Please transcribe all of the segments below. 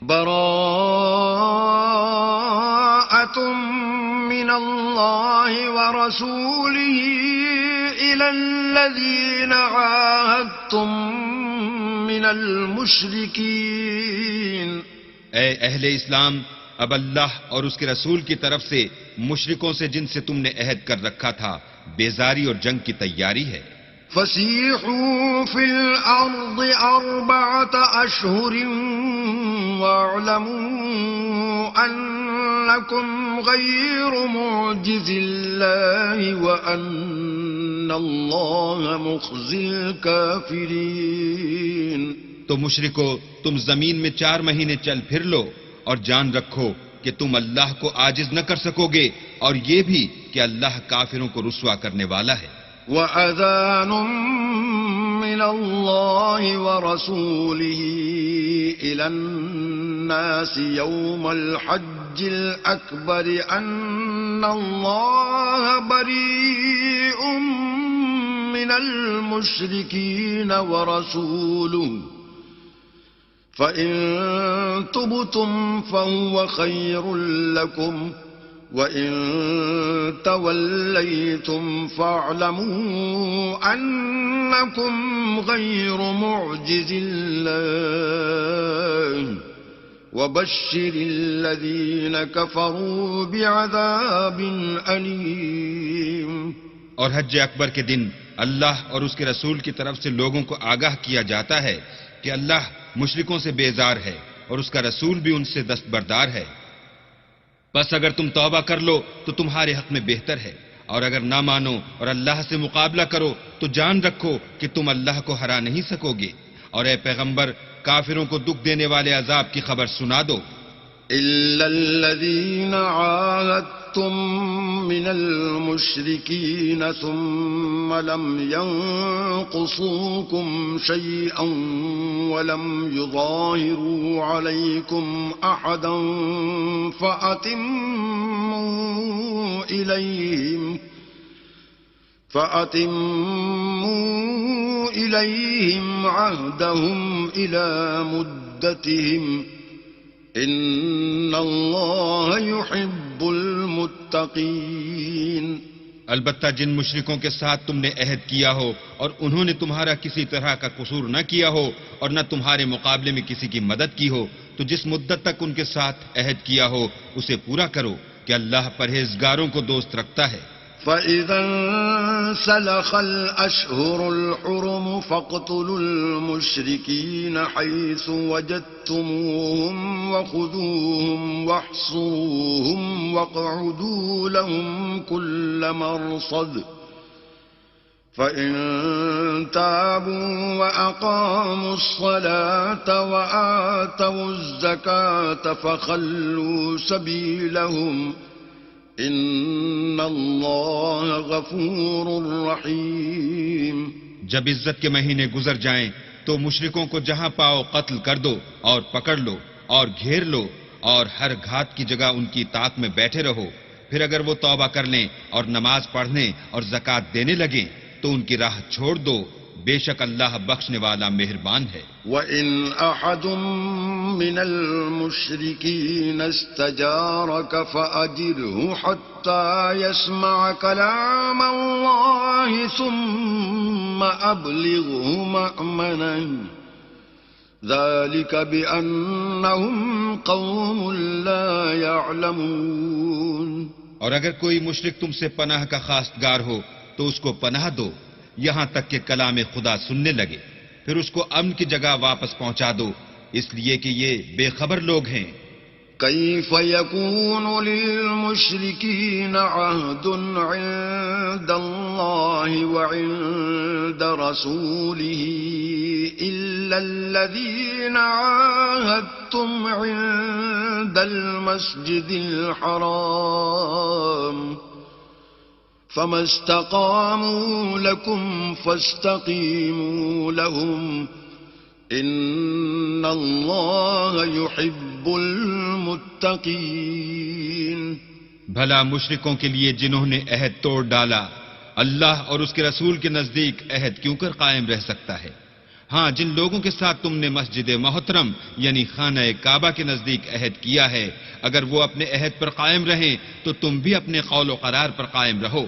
براءة من الله ورسوله إلى الذين عاهدتم من المشركين. اے اہل اسلام، اب اللہ اور اس کے رسول کی طرف سے مشرکوں سے جن سے تم نے عہد کر رکھا تھا بیزاری اور جنگ کی تیاری ہے. فسيحوا في الأرض 4 أشهر واعلموا أنكم غير معجز الله وأن الله مخزي الكافرين. تو مشرکو، تم زمین میں 4 مہینے چل پھر لو اور جان رکھو کہ تم اللہ کو عاجز نہ کر سکو گے، اور یہ بھی کہ اللہ کافروں کو رسوا کرنے والا ہے. وَأَذَانٌ مِّنَ اللَّهِ وَرَسُولِهِ إِلَى النَّاسِ يَوْمَ الْحَجِّ الْأَكْبَرِ أَنَّ اللَّهَ بَرِيءٌ مِّنَ الْمُشْرِكِينَ وَرَسُولُهُ فَإِن تُبْتُمْ فَهُوَ خَيْرٌ لَّكُمْ وَإِن تَوَلَّيْتُمْ فَاعْلَمُوا أَنَّكُمْ غَيْرُ مُعْجِزِ اللَّهِ وَبَشِّرِ الَّذِينَ كَفَرُوا بِعَذَابٍ أَلِيمٍ. اور حج اکبر کے دن اللہ اور اس کے رسول کی طرف سے لوگوں کو آگاہ کیا جاتا ہے کہ اللہ مشرکوں سے بیزار ہے اور اس کا رسول بھی ان سے دستبردار ہے. بس اگر تم توبہ کر لو تو تمہارے حق میں بہتر ہے، اور اگر نہ مانو اور اللہ سے مقابلہ کرو تو جان رکھو کہ تم اللہ کو ہرا نہیں سکو گے. اور اے پیغمبر، کافروں کو دکھ دینے والے عذاب کی خبر سنا دو. إِلَّا الَّذِينَ عَاهَدتُّم مِّنَ الْمُشْرِكِينَ ثُمَّ لَمْ يَنقُصُوكُمْ شَيْئًا وَلَمْ يُظَاهِرُوا عَلَيْكُمْ أَحَدًا فَأَتِمُّوا إِلَيْهِمْ عَهْدَهُمْ إِلَى مُدَّتِهِمْ ان اللہ يحب المتقین. البتہ جن مشرکوں کے ساتھ تم نے عہد کیا ہو اور انہوں نے تمہارا کسی طرح کا قصور نہ کیا ہو اور نہ تمہارے مقابلے میں کسی کی مدد کی ہو، تو جس مدت تک ان کے ساتھ عہد کیا ہو اسے پورا کرو کہ اللہ پرہیزگاروں کو دوست رکھتا ہے. فَإِذَا انسَلَخَ الْأَشْهُرُ الْحُرُمُ فَاقْتُلُوا الْمُشْرِكِينَ حَيْثُ وَجَدتُّمُوهُمْ وَخُذُوهُمْ وَاحْصُرُوهُمْ وَاقْعُدُوا لَهُمْ كُلَّ مَرْصَدٍ فَإِن تَابُوا وَأَقَامُوا الصَّلَاةَ وَآتَوُا الزَّكَاةَ فَخَلُّوا سَبِيلَهُمْ ان اللہ غفور رحیم. جب عزت کے مہینے گزر جائیں تو مشرکوں کو جہاں پاؤ قتل کر دو اور پکڑ لو اور گھیر لو اور ہر گھات کی جگہ ان کی طاق میں بیٹھے رہو. پھر اگر وہ توبہ کر لیں اور نماز پڑھنے اور زکوٰۃ دینے لگیں تو ان کی راہ چھوڑ دو، بے شک اللہ بخشنے والا مہربان ہے. وَإِنْ أَحَدٌ مِّنَ الْمُشْرِكِينَ اسْتَجَارَكَ فَأَجِرْهُ حَتَّى يَسْمَعَ كَلَامَ اللَّهِ ثُمَّ أَبْلِغْهُ مَأْمَنَهُ ذَلِكَ بِأَنَّهُمْ قَوْمٌ لَا يَعْلَمُونَ. اور اگر کوئی مشرک تم سے پناہ کا خواستگار ہو تو اس کو پناہ دو یہاں تک کہ کلام خدا سننے لگے، پھر اس کو امن کی جگہ واپس پہنچا دو، اس لیے کہ یہ بے خبر لوگ ہیں. كيف يكون للمشركين عهد عند الله وعند رسوله إلا الذين عاهدتم عند المسجد الحرام فما استقاموا لكم فاستقيموا لهم ان اللہ یحب المتقین. بھلا مشرکوں کے لیے جنہوں نے عہد توڑ ڈالا اللہ اور اس کے رسول کے نزدیک عہد کیوں کر قائم رہ سکتا ہے؟ ہاں جن لوگوں کے ساتھ تم نے مسجد محترم یعنی خانہ کعبہ کے نزدیک عہد کیا ہے، اگر وہ اپنے عہد پر قائم رہیں تو تم بھی اپنے قول و قرار پر قائم رہو،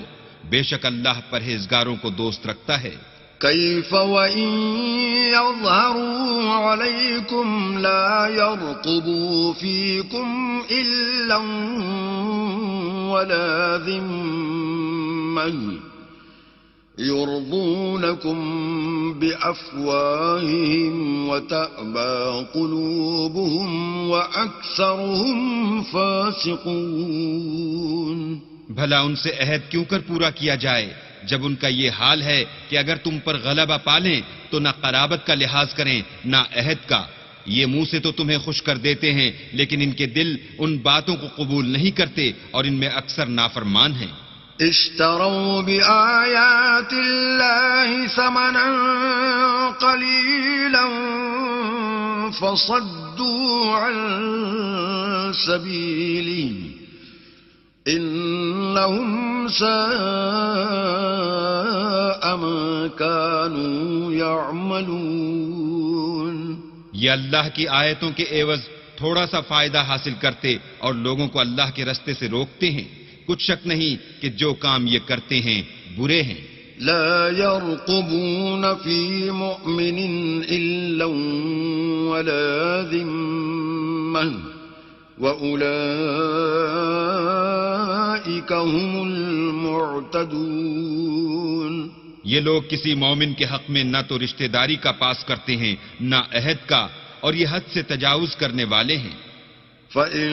بے شک اللہ پرہیزگاروں کو دوست رکھتا ہے۔ كيف وإن يظهروا عليكم لا يرقبوا فيكم إلا ولا ذمة يرضونكم بأفواههم وتأبى قلوبهم وأكثرهم فاسقون۔ بھلا ان سے عہد کیوں کر پورا کیا جائے جب ان کا یہ حال ہے کہ اگر تم پر غلبہ پالیں تو نہ قرابت کا لحاظ کریں نہ عہد کا۔ یہ منہ سے تو تمہیں خوش کر دیتے ہیں لیکن ان کے دل ان باتوں کو قبول نہیں کرتے اور ان میں اکثر نافرمان ہیں۔ اشتروا بآيات الله ثمنا قليلا فصدوا عن سبيله إنهم ساء ما كانوا يعملون۔ یہ اللہ کی آیتوں کے عوض تھوڑا سا فائدہ حاصل کرتے اور لوگوں کو اللہ کے رستے سے روکتے ہیں، کچھ شک نہیں کہ جو کام یہ کرتے ہیں برے ہیں۔ لا يرقبون في مؤمن إلا ولا ذمة وأولئك هم المعتدون۔ یہ لوگ کسی مومن کے حق میں نہ تو رشتہ داری کا پاس کرتے ہیں نہ عہد کا، اور یہ حد سے تجاوز کرنے والے ہیں۔ فَإِن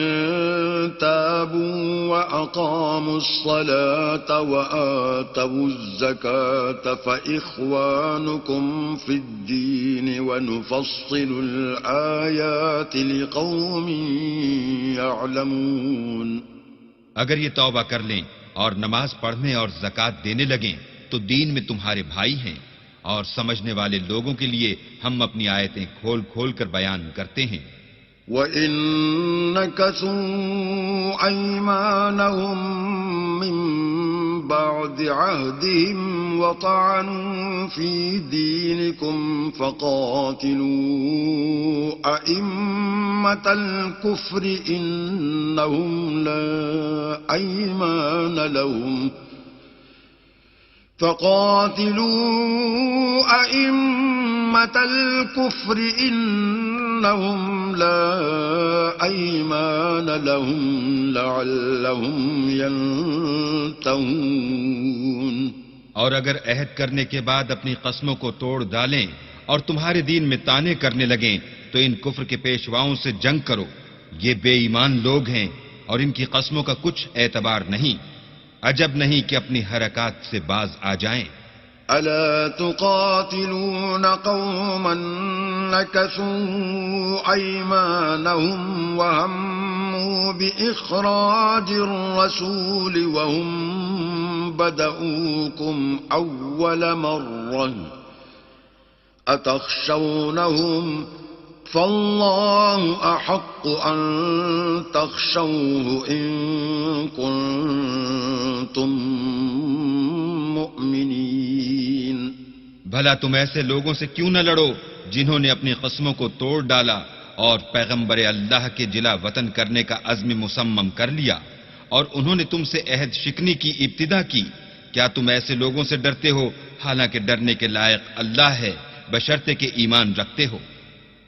تَابُوا وَأَقَامُوا الصَّلَاةَ وَآتَوُا الزَّكَاةَ فَإِخْوَانُكُمْ فِي الدِّينِ وَنُفَصِّلُ الْآيَاتِ لِقَوْمٍ يَعْلَمُونَ۔ اگر یہ توبہ کر لیں اور نماز پڑھنے اور زکوٰۃ دینے لگیں تو دین میں تمہارے بھائی ہیں، اور سمجھنے والے لوگوں کے لیے ہم اپنی آیتیں کھول کھول کر بیان کرتے ہیں۔ وَإِن نَكَثُوا أَيْمَانَهُم مِّن بَعْدِ عَهْدِهِمْ وَطَعَنُوا فِي دِينِكُمْ فَقَاتِلُوا أَئِمَّةَ الْكُفْرِ إِنَّهُمْ لَا أَيْمَانَ لَهُمْ لَعَلَّهُمْ يَنْتَهُونَ۔ اور اگر عہد کرنے کے بعد اپنی قسموں کو توڑ ڈالیں اور تمہارے دین میں طعنے کرنے لگیں تو ان کفر کے پیشواؤں سے جنگ کرو، یہ بے ایمان لوگ ہیں اور ان کی قسموں کا کچھ اعتبار نہیں، عجب نہیں کہ اپنی حرکات سے باز آ جائیں۔ ألا تقاتلون قوما نكثوا أيمانهم وهموا بإخراج الرسول وهم بدؤوكم أول مرة أتخشونهم فالله أحق أن تخشوه إن كنتم مؤمنين۔ بھلا تم ایسے لوگوں سے کیوں نہ لڑو جنہوں نے اپنی قسموں کو توڑ ڈالا اور پیغمبر اللہ کے جلا وطن کرنے کا عزم مصمم کر لیا، اور انہوں نے تم سے عہد شکنی کی ابتدا کی۔ کیا تم ایسے لوگوں سے ڈرتے ہو حالانکہ ڈرنے کے لائق اللہ ہے، بشرطے کہ ایمان رکھتے ہو۔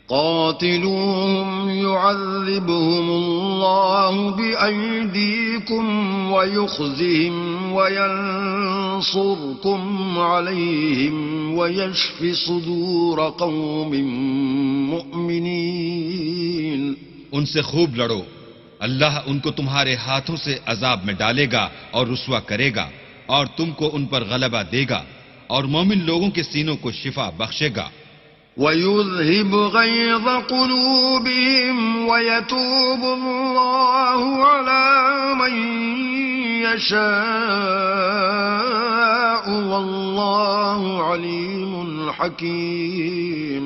قاتلوهم يعذبهم الله بأيديكم ويخزهم وينصركم عليهم ويشف صدور قوم مؤمنين۔ ان سے خوب لڑو، اللہ ان کو تمہارے ہاتھوں سے عذاب میں ڈالے گا اور رسوا کرے گا، اور تم کو ان پر غلبہ دے گا، اور مومن لوگوں کے سینوں کو شفا بخشے گا۔ وَيُذْهِبُ غَيْظَ قُلُوبِهِمْ وَيَتُوبُ اللَّهُ عَلَى مَن يَشَاءُ وَاللَّهُ عَلِيمٌ حَكِيمٌ۔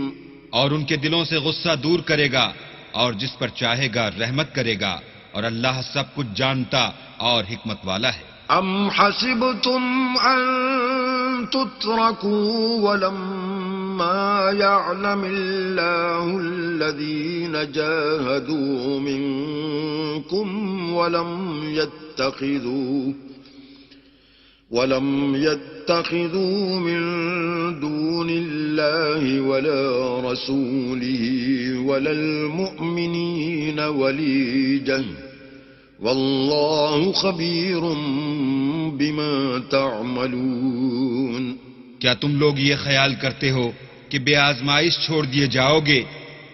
اور ان کے دلوں سے غصہ دور کرے گا، اور جس پر چاہے گا رحمت کرے گا، اور اللہ سب کچھ جانتا اور حکمت والا ہے۔ أَمْ حَسِبْتُمْ أَن تُتْرَكُوا وَلَمَّا يعلم الله الذين جاهدوا منكم ولم يتخذوا من دون الله ولا رسوله ولا المؤمنين وليجا والله خبير بما تعملون. کیا تم لوگ یہ خیال کرتے ہو کہ بے آزمائش چھوڑ دیے جاؤ گے؟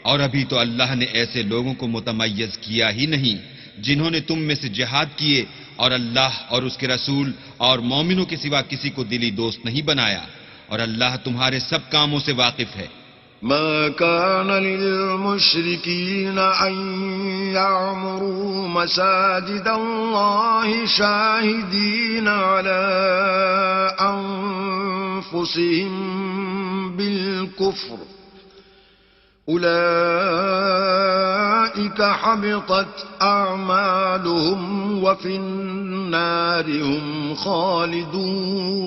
اور ابھی تو اللہ نے ایسے لوگوں کو متمیز کیا ہی نہیں جنہوں نے تم میں سے جہاد کیے اور اللہ اور اس کے رسول اور مومنوں کے سوا کسی کو دلی دوست نہیں بنایا، اور اللہ تمہارے سب کاموں سے واقف ہے. ما كان للمشركين أن يعمروا مساجد الله شاهدين على أنفسهم بالكفر أولئك حبطت أعمالهم وفي النار هم خالدون.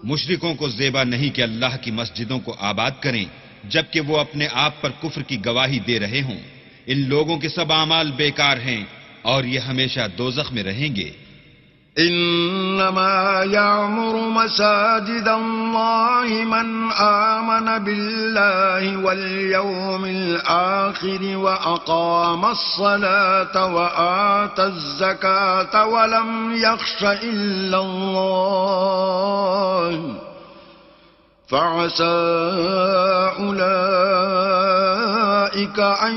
مشرکوں کو زیبا نہیں کہ اللہ کی مسجدوں کو آباد کریں جبکہ وہ اپنے آپ پر کفر کی گواہی دے رہے ہوں. ان لوگوں کے سب اعمال بیکار ہیں اور یہ ہمیشہ دوزخ میں رہیں گے. انما يعمر مساجد الله من آمن بالله واليوم الآخر وأقام الصلاة وآتى الزكاة ولم يخش إلا الله فعسى أولئك أن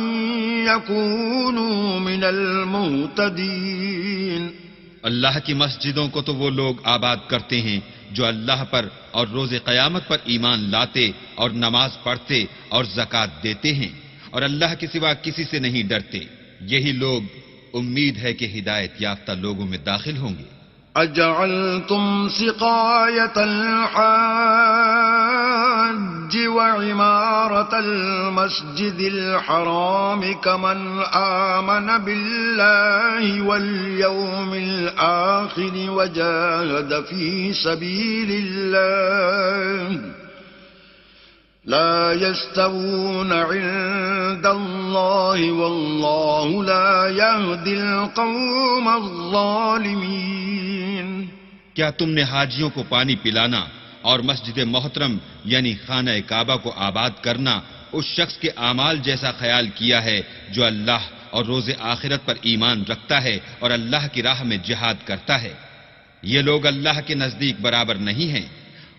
يكونوا من المهتدين. اللہ کی مسجدوں کو تو وہ لوگ آباد کرتے ہیں جو اللہ پر اور روز قیامت پر ایمان لاتے اور نماز پڑھتے اور زکوٰۃ دیتے ہیں اور اللہ کے سوا کسی سے نہیں ڈرتے. یہی لوگ امید ہے کہ ہدایت یافتہ لوگوں میں داخل ہوں گے. اجعلتم سقاية الحاج وعمارة المسجد الحرام كمن آمن بالله واليوم الآخر وجاهد في سبيل الله لا يستوون عند الله والله لا يهدي القوم الظالمين. کیا تم نے حاجیوں کو پانی پلانا اور مسجد محترم یعنی خانہ کعبہ کو آباد کرنا اس شخص کے اعمال جیسا خیال کیا ہے جو اللہ اور روز آخرت پر ایمان رکھتا ہے اور اللہ کی راہ میں جہاد کرتا ہے؟ یہ لوگ اللہ کے نزدیک برابر نہیں ہیں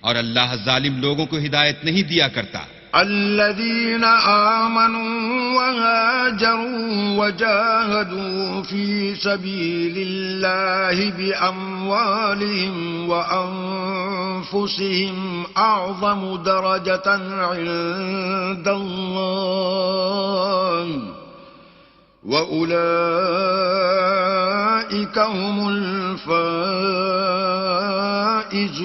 اور اللہ ظالم لوگوں کو ہدایت نہیں دیا کرتا. الذين آمنوا وهاجروا وجاهدوا في سبيل الله بأموالهم وأنفسهم أعظم درجة عند الله وأولئك هم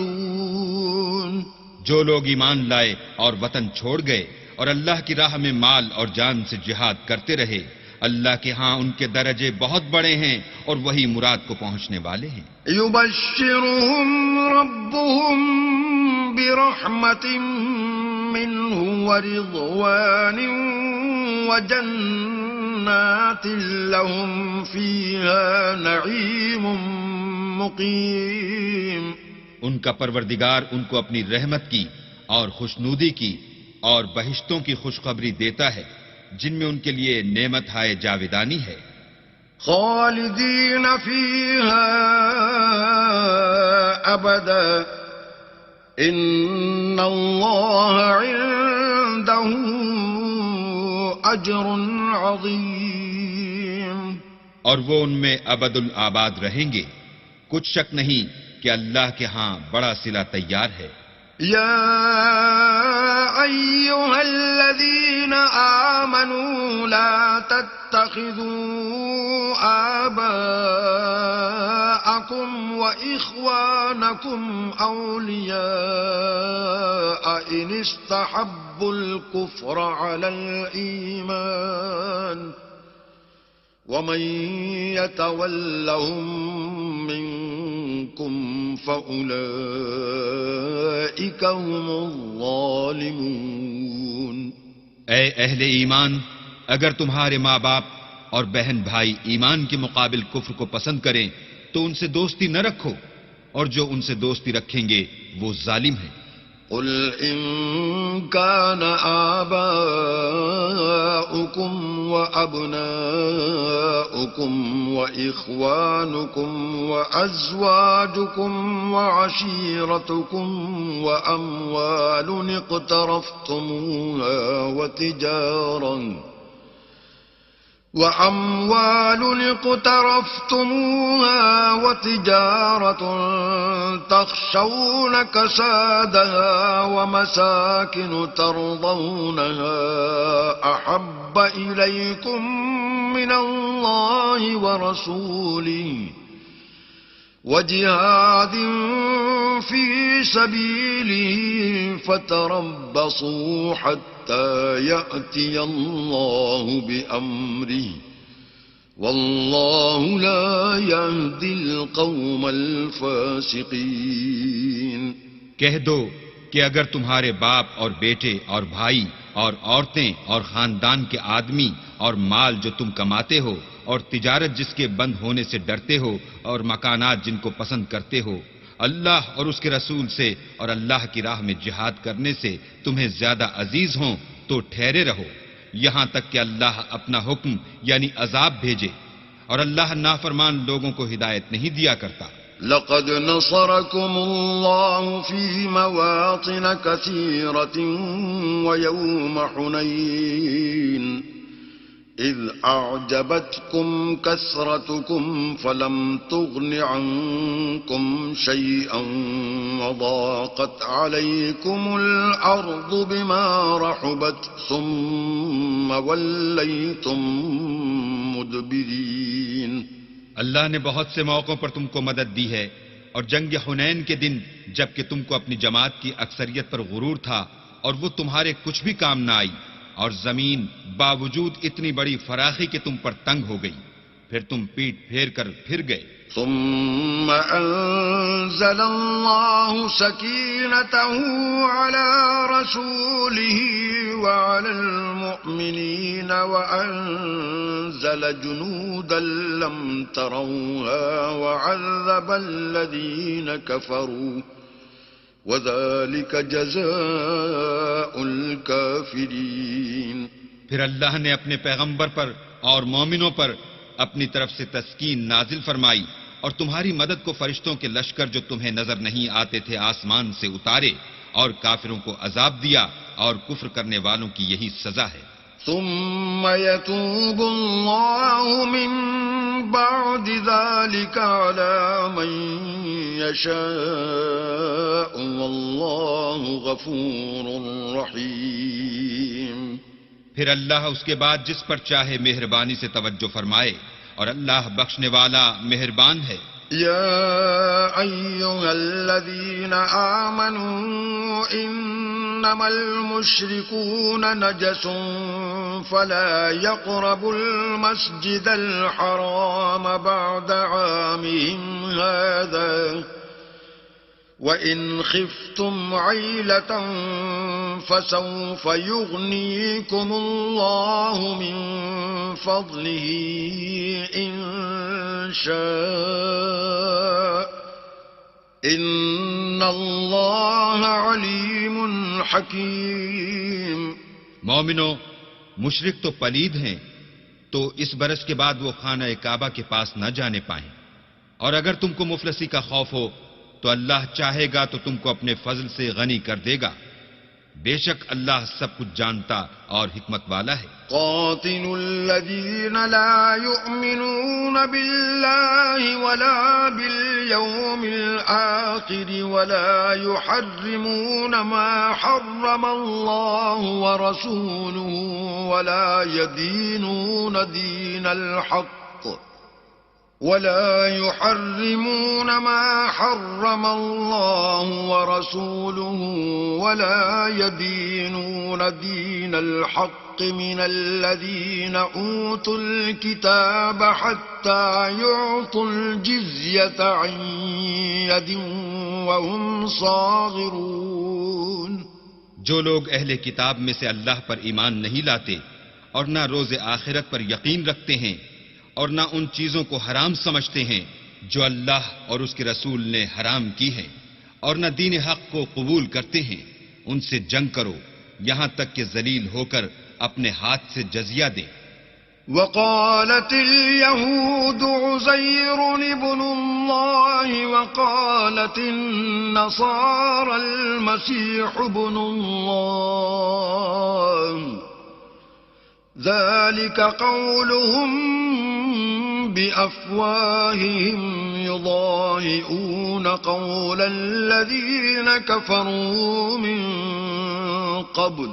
الفائزون. جو لوگ ایمان لائے اور وطن چھوڑ گئے اور اللہ کی راہ میں مال اور جان سے جہاد کرتے رہے، اللہ کے ہاں ان کے درجے بہت بڑے ہیں اور وہی مراد کو پہنچنے والے ہیں. يبشرهم ربهم برحمة منه ورضوان وجنات لهم فيها نعيم مقيم. ان کا پروردگار ان کو اپنی رحمت کی اور خوشنودی کی اور بہشتوں کی خوشخبری دیتا ہے جن میں ان کے لیے نعمت ہائے جاویدانی ہے. خالدین فیہا ابدا ان اللہ عنده اجر عظیم. اور وہ ان میں ابد الآباد رہیں گے، کچھ شک نہیں کہ اللہ کے ہاں بڑا صلہ تیار ہے. یا ایھا الذین آمنوا لا تتخذوا آباءکم واخوانکم اولیاء ان استحبوا الكفر علی الایمان ومن يتولهم منكم فأولئك هم الظالمون. اے اہل ایمان، اگر تمہارے ماں باپ اور بہن بھائی ایمان کے مقابل کفر کو پسند کریں تو ان سے دوستی نہ رکھو، اور جو ان سے دوستی رکھیں گے وہ ظالم ہیں۔ قل إن كان آباؤكم وأبناؤكم وإخوانكم وأزواجكم وعشيرتكم وأموال اقترفتموها وتجارة تخشون كسادها ومساكن ترضونها أحب إليكم من الله ورسوله وجهاد في سبيله فتربصوا حتى يأتي الله بأمره والله لا يهدي القوم الفاسقين. کہہ دو کہ اگر تمہارے باپ اور بیٹے اور بھائی اور عورتیں اور خاندان کے آدمی اور مال جو تم کماتے ہو اور تجارت جس کے بند ہونے سے ڈرتے ہو اور مکانات جن کو پسند کرتے ہو اللہ اور اس کے رسول سے اور اللہ کی راہ میں جہاد کرنے سے تمہیں زیادہ عزیز ہوں تو ٹھہرے رہو یہاں تک کہ اللہ اپنا حکم یعنی عذاب بھیجے، اور اللہ نافرمان لوگوں کو ہدایت نہیں دیا کرتا۔ لقد نصركم الله في مواطن كثيرة ويوم حنين إذ أعجبتكم كثرتكم فلم تغن عنكم شيئا وضاقت عليكم الأرض بما رحبت ثم وليتم مدبرين. اللہ نے بہت سے موقعوں پر تم کو مدد دی ہے، اور جنگ حنین کے دن جب کہ تم کو اپنی جماعت کی اکثریت پر غرور تھا اور وہ تمہارے کچھ بھی کام نہ آئی، اور زمین باوجود اتنی بڑی فراخی کہ تم پر تنگ ہو گئی، پھر تم پیٹ پھیر کر پھر گئے۔ ثم أنزل الله سكينته على رسوله وعلى المؤمنين وأنزل جنودا لم تروها وعذب الذين كفروا وذلك جزاء الكافرين. پھر اللہ نے اپنے پیغمبر پر اور مومنوں پر اپنی طرف سے تسکین نازل فرمائی اور تمہاری مدد کو فرشتوں کے لشکر جو تمہیں نظر نہیں آتے تھے آسمان سے اتارے، اور کافروں کو عذاب دیا، اور کفر کرنے والوں کی یہی سزا ہے۔ ثم يتوب الله من بعد ذلك على من يشاء والله غفور رحيم. پھر اللہ اس کے بعد جس پر چاہے مہربانی سے توجہ فرمائے، اور اللہ بخشنے والا مہربان ہے۔ يا أيها الذين آمنوا إنما المشركون نجس فلا يقربوا المسجد الحرام بعد عامهم هذا وإن خفتم عيلة فسوف يغنيكم الله من فضله إن شاء إن الله عليم حكيم. مومنو، مشرک تو پلید ہیں، تو اس برس کے بعد وہ خانہ کعبہ کے پاس نہ جانے پائیں، اور اگر تم کو مفلسی کا خوف ہو تو اللہ چاہے گا تو تم کو اپنے فضل سے غنی کر دے گا، بے شک اللہ سب کچھ جانتا اور حکمت والا ہے۔ قاتلوا الذين لا يؤمنون بالله ولا باليوم الآخر ولا يحرمون ما حرم الله ورسوله ولا يدينون دين الحق ولا يحرمون ما حرم الله ورسوله ولا يدينون دين الحق من الذين أوتوا الكتاب حتى يعطوا الجزية عن يد وهم صاغرون. جو لوگ اہل کتاب میں سے اللہ پر ایمان نہیں لاتے اور نہ روز آخرت پر یقین رکھتے ہیں اور نہ ان چیزوں کو حرام سمجھتے ہیں جو اللہ اور اس کے رسول نے حرام کی ہیں اور نہ دین حق کو قبول کرتے ہیں، ان سے جنگ کرو یہاں تک کہ ذلیل ہو کر اپنے ہاتھ سے جزیہ دیں. وقالت اليهود عزير ابن الله وقالت النصارى المسيح ابن الله ذلك قولهم بأفواههم يضاهئون قول الذين كفروا من قبل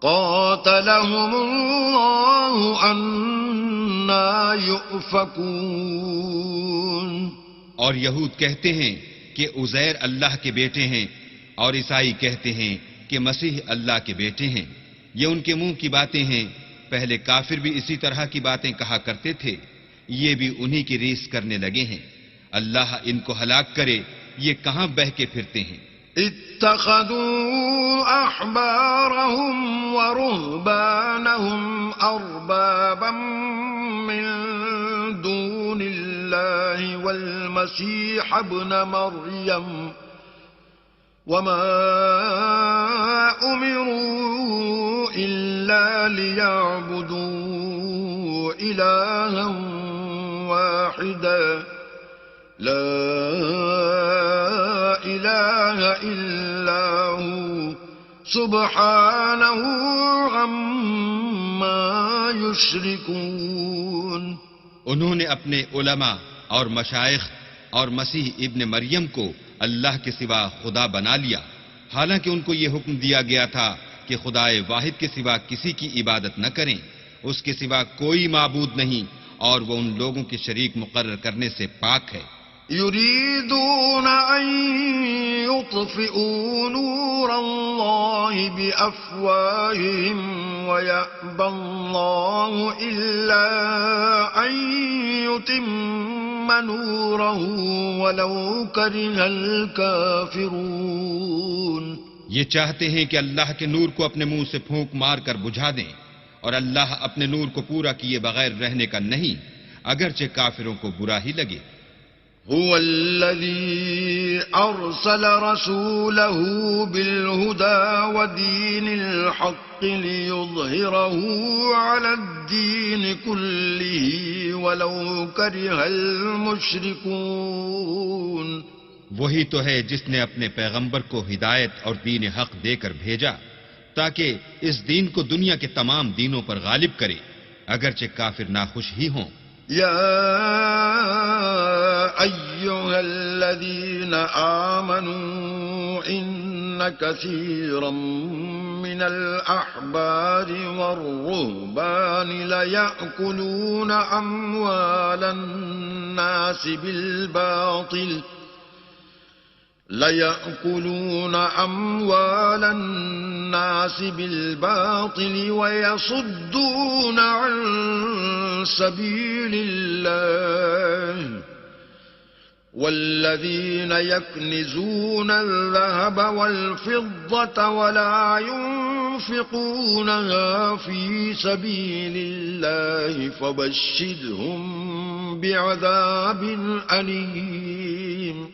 قاتلهم الله أنا يؤفكون. اور یہود کہتے ہیں کہ عزیر اللہ کے بیٹے ہیں اور عیسائی کہتے ہیں کہ مسیح اللہ کے بیٹے ہیں. یہ ان کے منہ کی باتیں ہیں، پہلے کافر بھی اسی طرح کی باتیں کہا کرتے تھے، یہ بھی انہی کی ریس کرنے لگے ہیں. اللہ ان کو ہلاک کرے، یہ کہاں بہہ کے پھرتے ہیں. اتخذوا احبارهم ورهبانهم اربابا من دون الله والمسيح ابن مريم وما امروا الا ليعبدوا الها واحدا لا إله إلا هو سبحانه عما يشركون. انہوں نے اپنے علماء اور مشائخ اور مسیح ابن مریم کو اللہ کے سوا خدا بنا لیا، حالانکہ ان کو یہ حکم دیا گیا تھا کہ خدائے واحد کے سوا کسی کی عبادت نہ کریں، اس کے سوا کوئی معبود نہیں اور وہ ان لوگوں کے شریک مقرر کرنے سے پاک ہے. يريدون أن يطفئوا نور الله بأفواههم ويأبى الله إلا أن يتم نوره ولو كره الكافرون. یہ چاہتے ہیں کہ اللہ کے نور کو اپنے منہ سے پھونک مار کر بجھا دیں، اور اللہ اپنے نور کو پورا کیے بغیر رہنے کا نہیں، اگرچہ کافروں کو برا ہی لگے. هو الذي أرسل رسوله بالهدى ودين الحق ليظهره على الدين كله ولو كره المشركون. وہی تو ہے جس نے اپنے پیغمبر کو ہدایت اور دین حق دے کر بھیجا تاکہ اس دین کو دنیا کے تمام دینوں پر غالب کرے، اگرچہ کافر ناخوش ہی ہوں. يا أيها الذين آمنوا إن كثيرا من الأحبار والرهبان ليأكلون أموال الناس بالباطل ويصدون عن سبيل الله والذين يكنزون الذهب والفضة ولا ينفقونها في سبيل الله فبشرهم بعذاب أليم.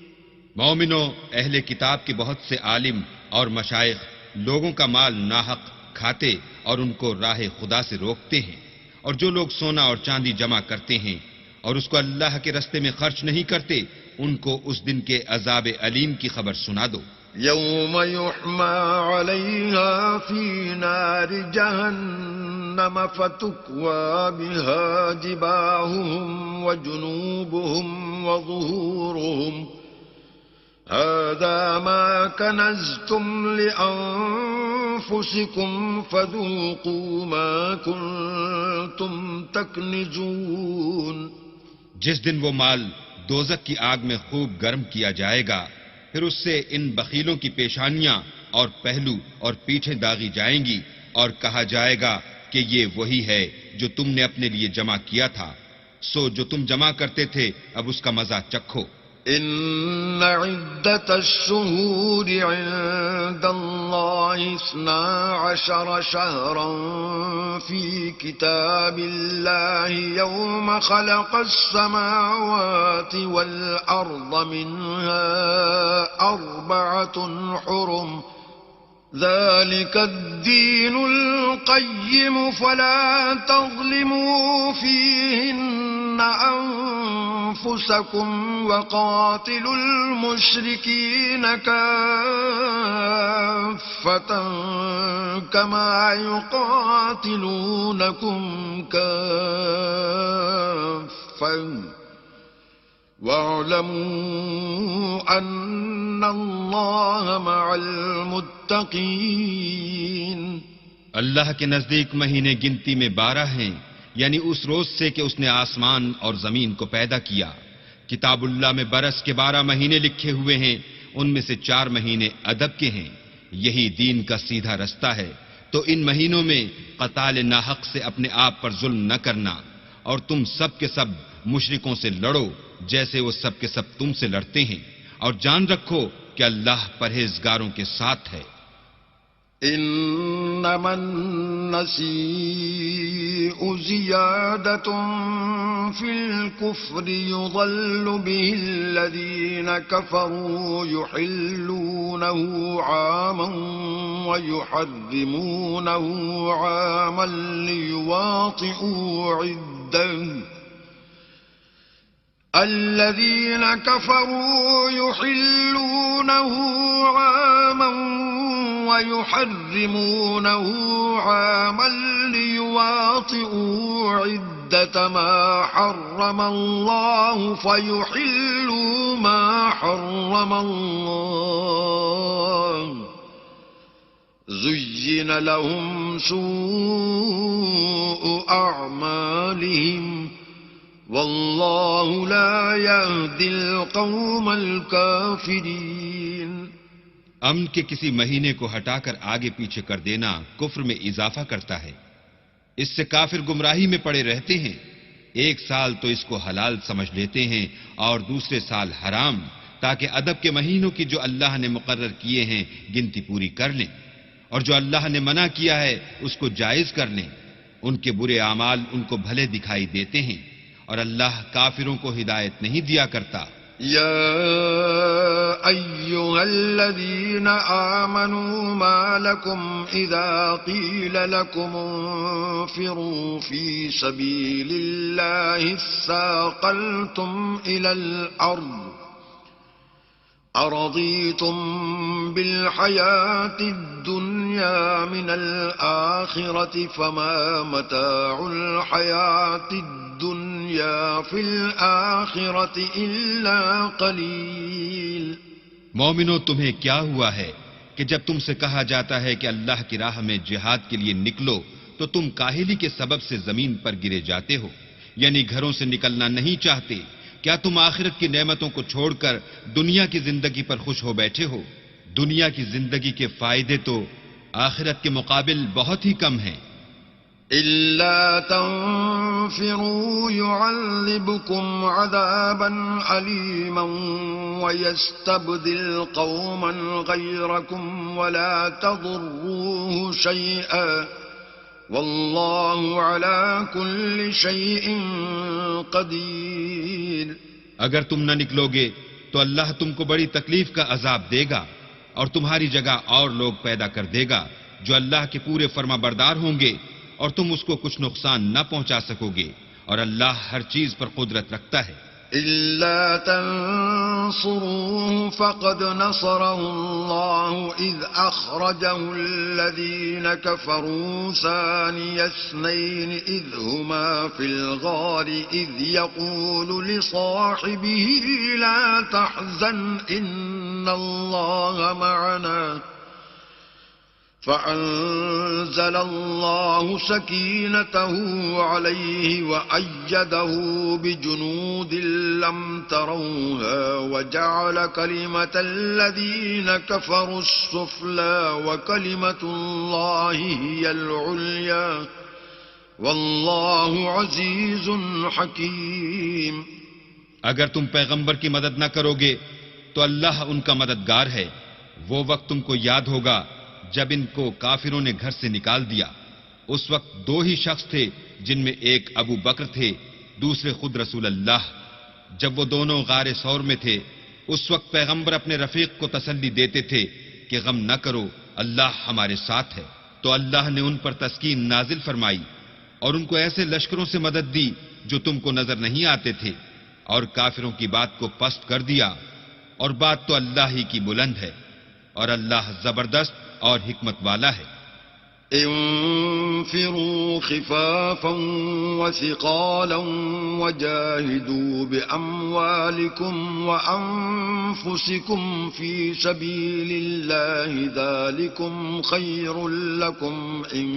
مومنو، اہل کتاب کے بہت سے عالم اور مشائخ لوگوں کا مال ناحق کھاتے اور ان کو راہ خدا سے روکتے ہیں، اور جو لوگ سونا اور چاندی جمع کرتے ہیں اور اس کو اللہ کے رستے میں خرچ نہیں کرتے، ان کو اس دن کے عذاب علیم کی خبر سنا دو. يوم يحمى عليها في نار جهنم فتكوى بها جباههم وجنوبهم وظهورهم هذا ما كنزتم لأنفسكم فذوقوا ما كنتم تكنزون. جس دن وہ مال دوزخ کی آگ میں خوب گرم کیا جائے گا، پھر اس سے ان بخیلوں کی پیشانیاں اور پہلو اور پیٹھیں داغی جائیں گی، اور کہا جائے گا کہ یہ وہی ہے جو تم نے اپنے لیے جمع کیا تھا، سو جو تم جمع کرتے تھے اب اس کا مزہ چکھو۔ إن عدة الشهور عند الله 12 شهرا في كتاب الله يوم خلق السماوات والأرض منها 4 حرم ذلك الدين القيم فلا تظلموا فيهن أنفسكم وقاتلوا المشركين كافة كما يقاتلونكم كافة واعلموا أن الله مع المتقين۔ اللہ کے نزدیک مہینے گنتی میں 12 ہیں، یعنی اس روز سے کہ اس نے آسمان اور زمین کو پیدا کیا۔ کتاب اللہ میں برس کے 12 مہینے لکھے ہوئے ہیں، ان میں سے 4 مہینے ادب کے ہیں، یہی دین کا سیدھا رستہ ہے۔ تو ان مہینوں میں قتال ناحق سے اپنے آپ پر ظلم نہ کرنا، اور تم سب کے سب مشرکوں سے لڑو جیسے وہ سب کے سب تم سے لڑتے ہیں، اور جان رکھو کہ اللہ پرہیزگاروں کے ساتھ ہے۔ إنما النسيء زيادة في الكفر يضل به الذين كفروا يحلونه عاما ويحرمونه عاما ليواطئوا عدة الذين كفروا يحلونه عاما ويحرمونه عاما ليواطئوا عدة ما حرم الله فيحلوا ما حرم الله زين لهم سوء أعمالهم والله لا يهدي القوم الكافرين۔ امن کے کسی مہینے کو ہٹا کر آگے پیچھے کر دینا کفر میں اضافہ کرتا ہے، اس سے کافر گمراہی میں پڑے رہتے ہیں۔ ایک سال تو اس کو حلال سمجھ لیتے ہیں اور دوسرے سال حرام، تاکہ ادب کے مہینوں کی جو اللہ نے مقرر کیے ہیں گنتی پوری کر لیں، اور جو اللہ نے منع کیا ہے اس کو جائز کر لیں۔ ان کے برے اعمال ان کو بھلے دکھائی دیتے ہیں، اور اللہ کافروں کو ہدایت نہیں دیا کرتا۔ يا أيها الذين آمنوا ما لكم إذا قيل لكم انفروا في سبيل الله اثاقلتم إلى الأرض أرضيتم بالحياة الدنيا من الآخرة فما متاع الحياة الدنيا في الآخرة إلا قليل۔ مومنو، تمہیں کیا ہوا ہے کہ جب تم سے کہا جاتا ہے کہ اللہ کی راہ میں جہاد کے لیے نکلو تو تم کاہلی کے سبب سے زمین پر گرے جاتے ہو، یعنی گھروں سے نکلنا نہیں چاہتے۔ کیا تم آخرت کی نعمتوں کو چھوڑ کر دنیا کی زندگی پر خوش ہو بیٹھے ہو؟ دنیا کی زندگی کے فائدے تو آخرت کے مقابل بہت ہی کم ہیں۔ إلا تنفروا يعذبكم عذابا أليما ويستبدل قوما غيركم ولا تضروه شيئا والله على كل شيء قدير۔ اگر تم نہ نکلو گے تو اللہ تم کو بڑی تکلیف کا عذاب دے گا، اور تمہاری جگہ اور لوگ پیدا کر دے گا جو اللہ کے پورے فرما بردار ہوں گے، اور تم اس کو کچھ نقصان نہ پہنچا سکو گے، اور اللہ ہر چیز پر قدرت رکھتا ہے۔ إلا تنصروه فقد نصره الله إذ أخرجه الذين كفروا ثاني اثنين إذ هما في الغار إذ يقول لصاحبه لا تحزن إن الله معنا فأنزل الله سكينته عليه وأيده بجنود لم تروها وجعل كلمة الذين كفروا السفلى وكلمة الله هي العليا والله عزيز حكيم. اگر تم پیغمبر کی مدد نہ کرو گے تو اللہ ان کا مددگار ہے. وہ وقت تم کو یاد ہوگا جب ان کو کافروں نے گھر سے نکال دیا. اس وقت دو ہی شخص تھے جن میں ایک ابو بکر تھے، دوسرے خود رسول اللہ. جب وہ دونوں غار ثور میں تھے اس وقت پیغمبر اپنے رفیق کو تسلی دیتے تھے کہ غم نہ کرو، اللہ ہمارے ساتھ ہے. تو اللہ نے ان پر تسکین نازل فرمائی اور ان کو ایسے لشکروں سے مدد دی جو تم کو نظر نہیں آتے تھے، اور کافروں کی بات کو پست کر دیا. اور بات تو اللہ ہی کی بلند ہے، اور اللہ زبردست اور حکمت والا ہے. انفروا خفافا وثقالا وجاهدوا بأموالكم وأنفسكم في سبيل الله ذلكم خير لكم إن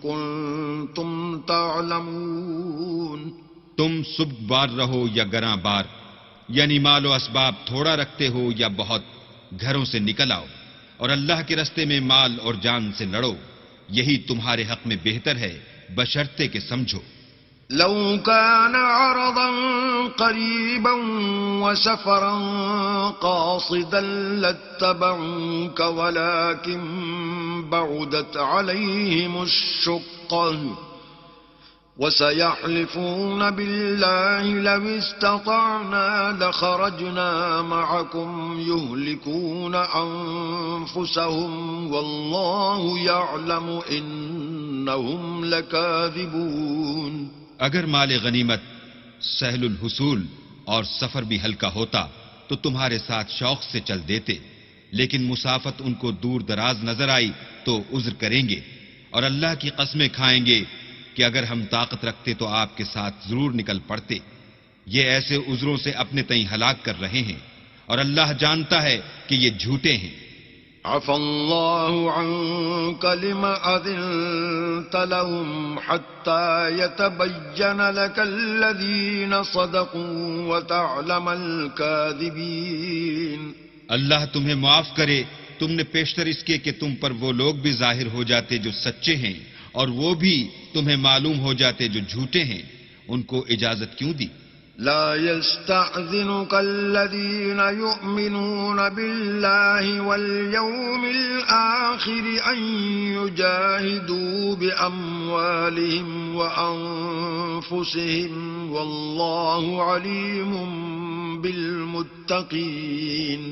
كنتم تعلمون. تم سبک بار رہو یا گراں بار، یعنی مال و اسباب تھوڑا رکھتے ہو یا بہت، گھروں سے نکل آؤ اور اللہ کے رستے میں مال اور جان سے لڑو، یہی تمہارے حق میں بہتر ہے بشرطے کہ سمجھو. لو كان عرضا قريبا وسفرا قاصدا لاتبعوك ولكن بعدت عليهم الشقة وسيحلفون بالله لو استطعنا لخرجنا معكم يهلكون أنفسهم والله يعلم إنهم لكاذبون. اگر مال غنیمت سہل الحصول اور سفر بھی ہلکا ہوتا تو تمہارے ساتھ شوق سے چل دیتے، لیکن مسافت ان کو دور دراز نظر آئی تو عذر کریں گے، اور اللہ کی قسمیں کھائیں گے کہ اگر ہم طاقت رکھتے تو آپ کے ساتھ ضرور نکل پڑتے. یہ ایسے عذروں سے اپنے تئیں ہلاک کر رہے ہیں، اور اللہ جانتا ہے کہ یہ جھوٹے ہیں. عفى الله عنك لما أذنت لهم حتى يتبين لك الذين صدقوا وتعلم الكاذبين. اللہ تمہیں معاف کرے، تم نے پیشتر اس کے کہ تم پر وہ لوگ بھی ظاہر ہو جاتے جو سچے ہیں، اور وہ بھی تمہیں معلوم ہو جاتے جو جھوٹے ہیں. ان کو اجازت کیوں دی؟ لا يستأذنك الذين يؤمنون بالله واليوم الآخر أن يجاهدوا بأموالهم وأنفسهم والله عليم بالمتقين.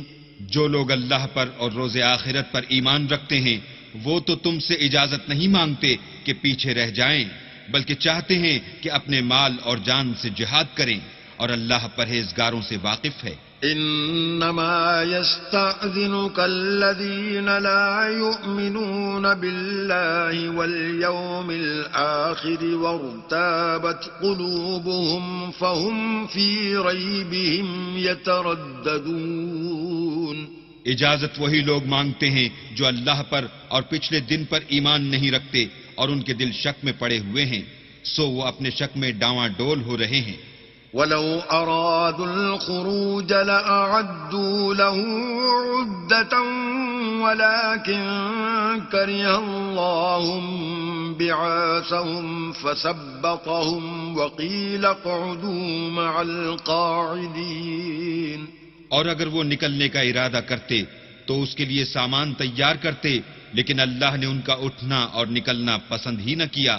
جو لوگ اللہ پر اور روز آخرت پر ایمان رکھتے ہیں وہ تو تم سے اجازت نہیں مانگتے کہ پیچھے رہ جائیں، بلکہ چاہتے ہیں کہ اپنے مال اور جان سے جہاد کریں، اور اللہ پرہیزگاروں سے واقف ہے. انما يستأذنك الذين لا يؤمنون بالله واليوم الآخر وارتابت قلوبهم فهم في ريبهم يترددون. اجازت وہی لوگ مانگتے ہیں جو اللہ پر اور پچھلے دن پر ایمان نہیں رکھتے اور ان کے دل شک میں پڑے ہوئے ہیں، سو وہ اپنے شک میں ڈاواں ڈول ہو رہے ہیں. وَلَوْ أَرَادُوا الْخُرُوجَ لَأَعَدُّوا لَهُ عُدَّةً وَلَكِنْ كَرِهَ اللَّهُ بِعَاثَهُمْ فَثَبَّطَهُمْ وَقِيلَ اقْعُدُوا مَعَ الْقَاعِدِينَ. اور اگر وہ نکلنے کا ارادہ کرتے تو اس کے لیے سامان تیار کرتے، لیکن اللہ نے ان کا اٹھنا اور نکلنا پسند ہی نہ کیا،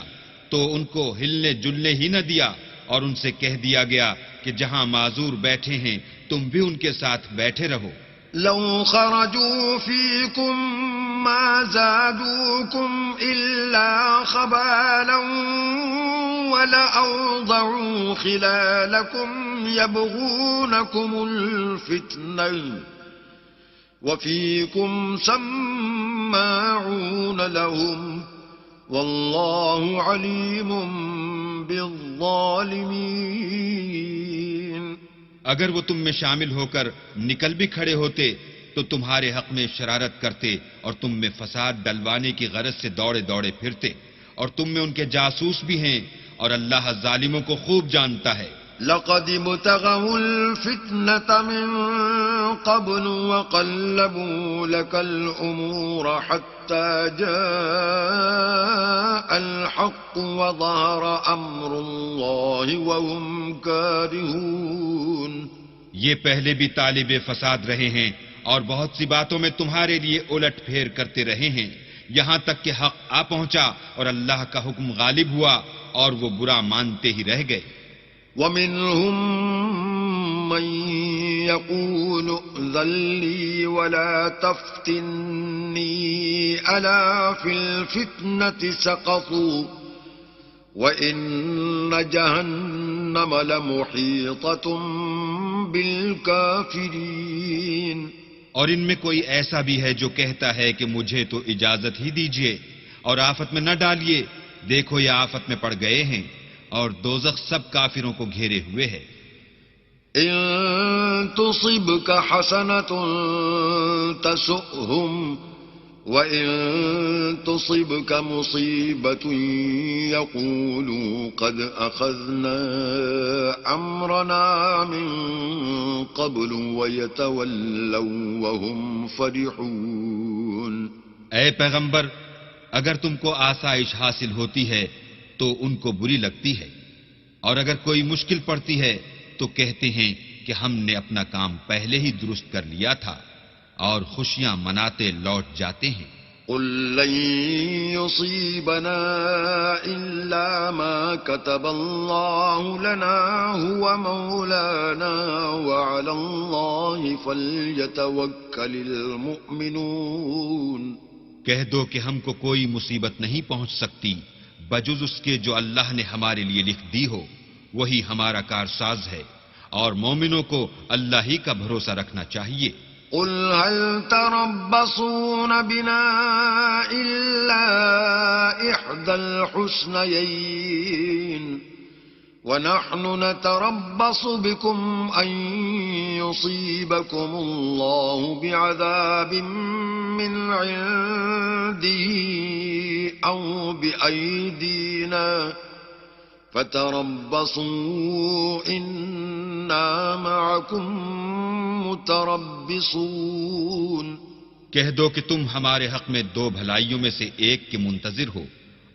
تو ان کو ہلنے جلنے ہی نہ دیا، اور ان سے کہہ دیا گیا کہ جہاں معذور بیٹھے ہیں تم بھی ان کے ساتھ بیٹھے رہو. لو خرجوا فيكم ما زادوكم إلا خبالا ولأوضعوا خلالكم يبغونكم الفتنة وفيكم سماعون لهم والله عليم بالظالمين. اگر وہ تم میں شامل ہو کر نکل بھی کھڑے ہوتے تو تمہارے حق میں شرارت کرتے اور تم میں فساد ڈلوانے کی غرض سے دوڑے دوڑے پھرتے، اور تم میں ان کے جاسوس بھی ہیں، اور اللہ ظالموں کو خوب جانتا ہے۔ لقد ابتغوا الفتنة من قبل وقلبوا لك الأمور حتى جاء الحق وظهر أمر الله وهم كارهون۔ یہ پہلے بھی طالب فساد رہے ہیں اور بہت سی باتوں میں تمہارے لیے الٹ پھیر کرتے رہے ہیں، یہاں تک کہ حق آ پہنچا اور اللہ کا حکم غالب ہوا اور وہ برا مانتے ہی رہ گئے۔ وَمِنْهُمْ مَنْ يَقُولُ ائْذَنْ لِي وَلَا تَفْتِنِّي أَلَا فِي الْفِتْنَةِ سَقَطُوا وَإِنَّ جَهَنَّمَ لَمُحِيطَةٌ بِالْكَافِرِينَ۔ اور ان میں کوئی ایسا بھی ہے جو کہتا ہے کہ مجھے تو اجازت ہی دیجیے اور آفت میں نہ ڈالیے، دیکھو یہ آفت میں پڑ گئے ہیں اور دوزخ سب کافروں کو گھیرے ہوئے ہے۔ إن تصبك حسنة تسؤهم وإن تصبك مصيبة يقولوا قد أخذنا أمرنا من قبل ويتولوا وهم فرحون۔ اے پیغمبر، اگر تم کو آسائش حاصل ہوتی ہے تو ان کو بری لگتی ہے، اور اگر کوئی مشکل پڑتی ہے تو کہتے ہیں کہ ہم نے اپنا کام پہلے ہی درست کر لیا تھا، اور خوشیاں مناتے لوٹ جاتے ہیں۔ قل لن يصيبنا إلا ما كتب الله لنا هو مولانا وعلى الله فليتوكل المؤمنون۔ کہہ دو کہ ہم کو کوئی مصیبت نہیں پہنچ سکتی بجز اس کے جو اللہ نے ہمارے لیے لکھ دی ہو، وہی ہمارا کارساز ہے، اور مومنوں کو اللہ ہی کا بھروسہ رکھنا چاہیے۔ قل هل تربصون بنا إلا إحدى الحسنيين ونحن نتربص بكم أن يصيبكم الله بعذاب من عنده أو بأيدينا فتربصوا إنا معكم متربصون۔ کہہ دو کہ تم ہمارے حق میں دو بھلائیوں میں سے ایک کے منتظر ہو،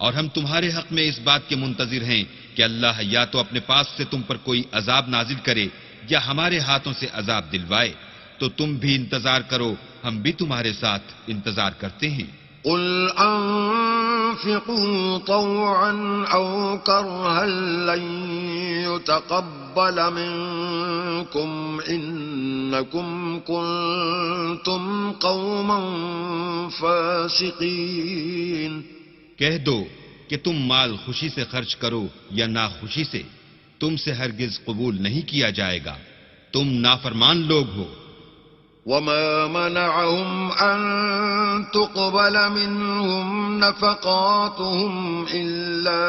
اور ہم تمہارے حق میں اس بات کے منتظر ہیں کہ اللہ یا تو اپنے پاس سے تم پر کوئی عذاب نازل کرے یا ہمارے ہاتھوں سے عذاب دلوائے، تو تم بھی انتظار کرو، ہم بھی تمہارے ساتھ انتظار کرتے ہیں۔ قل انفقوا طوعا او كرها لن يتقبل منكم انكم كنتم قوما فاسقين۔ کہہ دو کہ تم مال خوشی سے خرچ کرو یا ناخوشی سے، تم سے ہرگز قبول نہیں کیا جائے گا، تم نافرمان لوگ ہو۔ وما منعهم أن تقبل منهم نفقاتهم إلا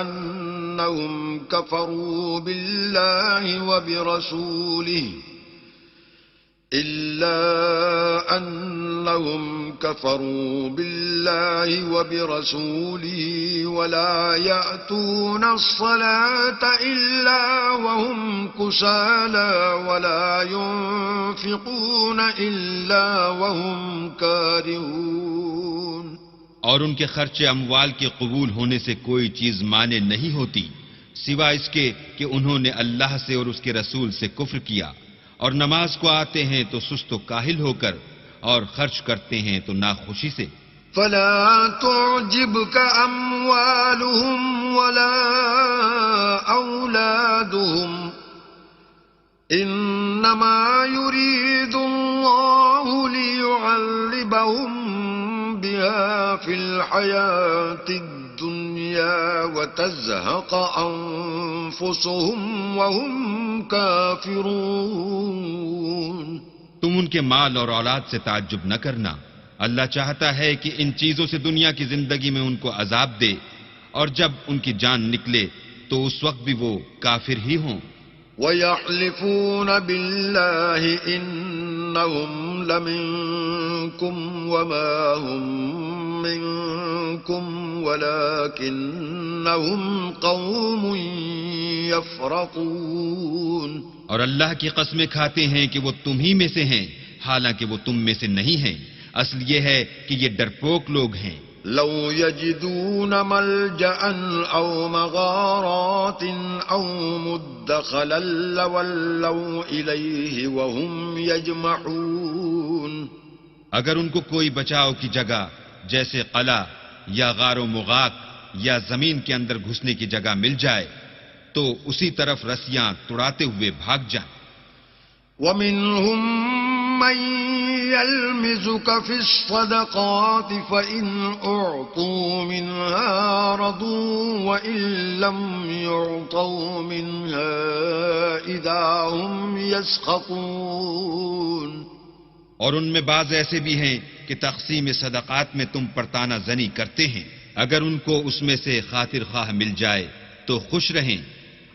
أنهم كفروا بالله وبرسوله ولا يأتون الصلاة إلا وهم كسالى ولا ينفقون إلا وهم كارهون۔ اور ان کے خرچ اموال کے قبول ہونے سے کوئی چیز مانے نہیں ہوتی سوا اس کے کہ انہوں نے اللہ سے اور اس کے رسول سے کفر کیا، اور نماز کو آتے ہیں تو سست و کاہل ہو کر، اور خرچ کرتے ہیں تو ناخوشی سے۔ فلا تعجبك أموالهم ولا أولادهم إنما يريد الله ليعذبهم بها في الحياة الدنيا وتزهق أنفسهم وهم كافرون۔ تم ان کے مال اور اولاد سے تعجب نہ کرنا، اللہ چاہتا ہے کہ ان چیزوں سے دنیا کی زندگی میں ان کو عذاب دے، اور جب ان کی جان نکلے تو اس وقت بھی وہ کافر ہی ہوں۔ وَيَحْلِفُونَ بِاللَّهِ إِنَّهُمْ الرسول منكم وما هم منكم ولكنهم قوم يفرقون. اور اللہ کی قسمیں کھاتے ہیں کہ وہ تم ہی میں سے ہیں حالانکہ وہ تم میں سے نہیں ہیں. اصل یہ ہے کہ یہ ڈرپوک لوگ ہیں. لو يجدون ملجأ أو مغارات أو مدخلا لولوا إليه وهم يجمحون. اگر ان کو کوئی بچاؤ کی جگہ جیسے قلعہ یا غار و مغاق یا زمین کے اندر گھسنے کی جگہ مل جائے تو اسی طرف رسیاں توڑاتے ہوئے بھاگ جائیں. ومنهم من يلمزك في الصدقات فإن أعطوا منها رضوا وإن لم يعطوا منها إذا هم يسخطون. اور ان میں بعض ایسے بھی ہیں کہ تقسیم صدقات میں تم پر تانا زنی کرتے ہیں. اگر ان کو اس میں سے خاطر خواہ مل جائے تو خوش رہیں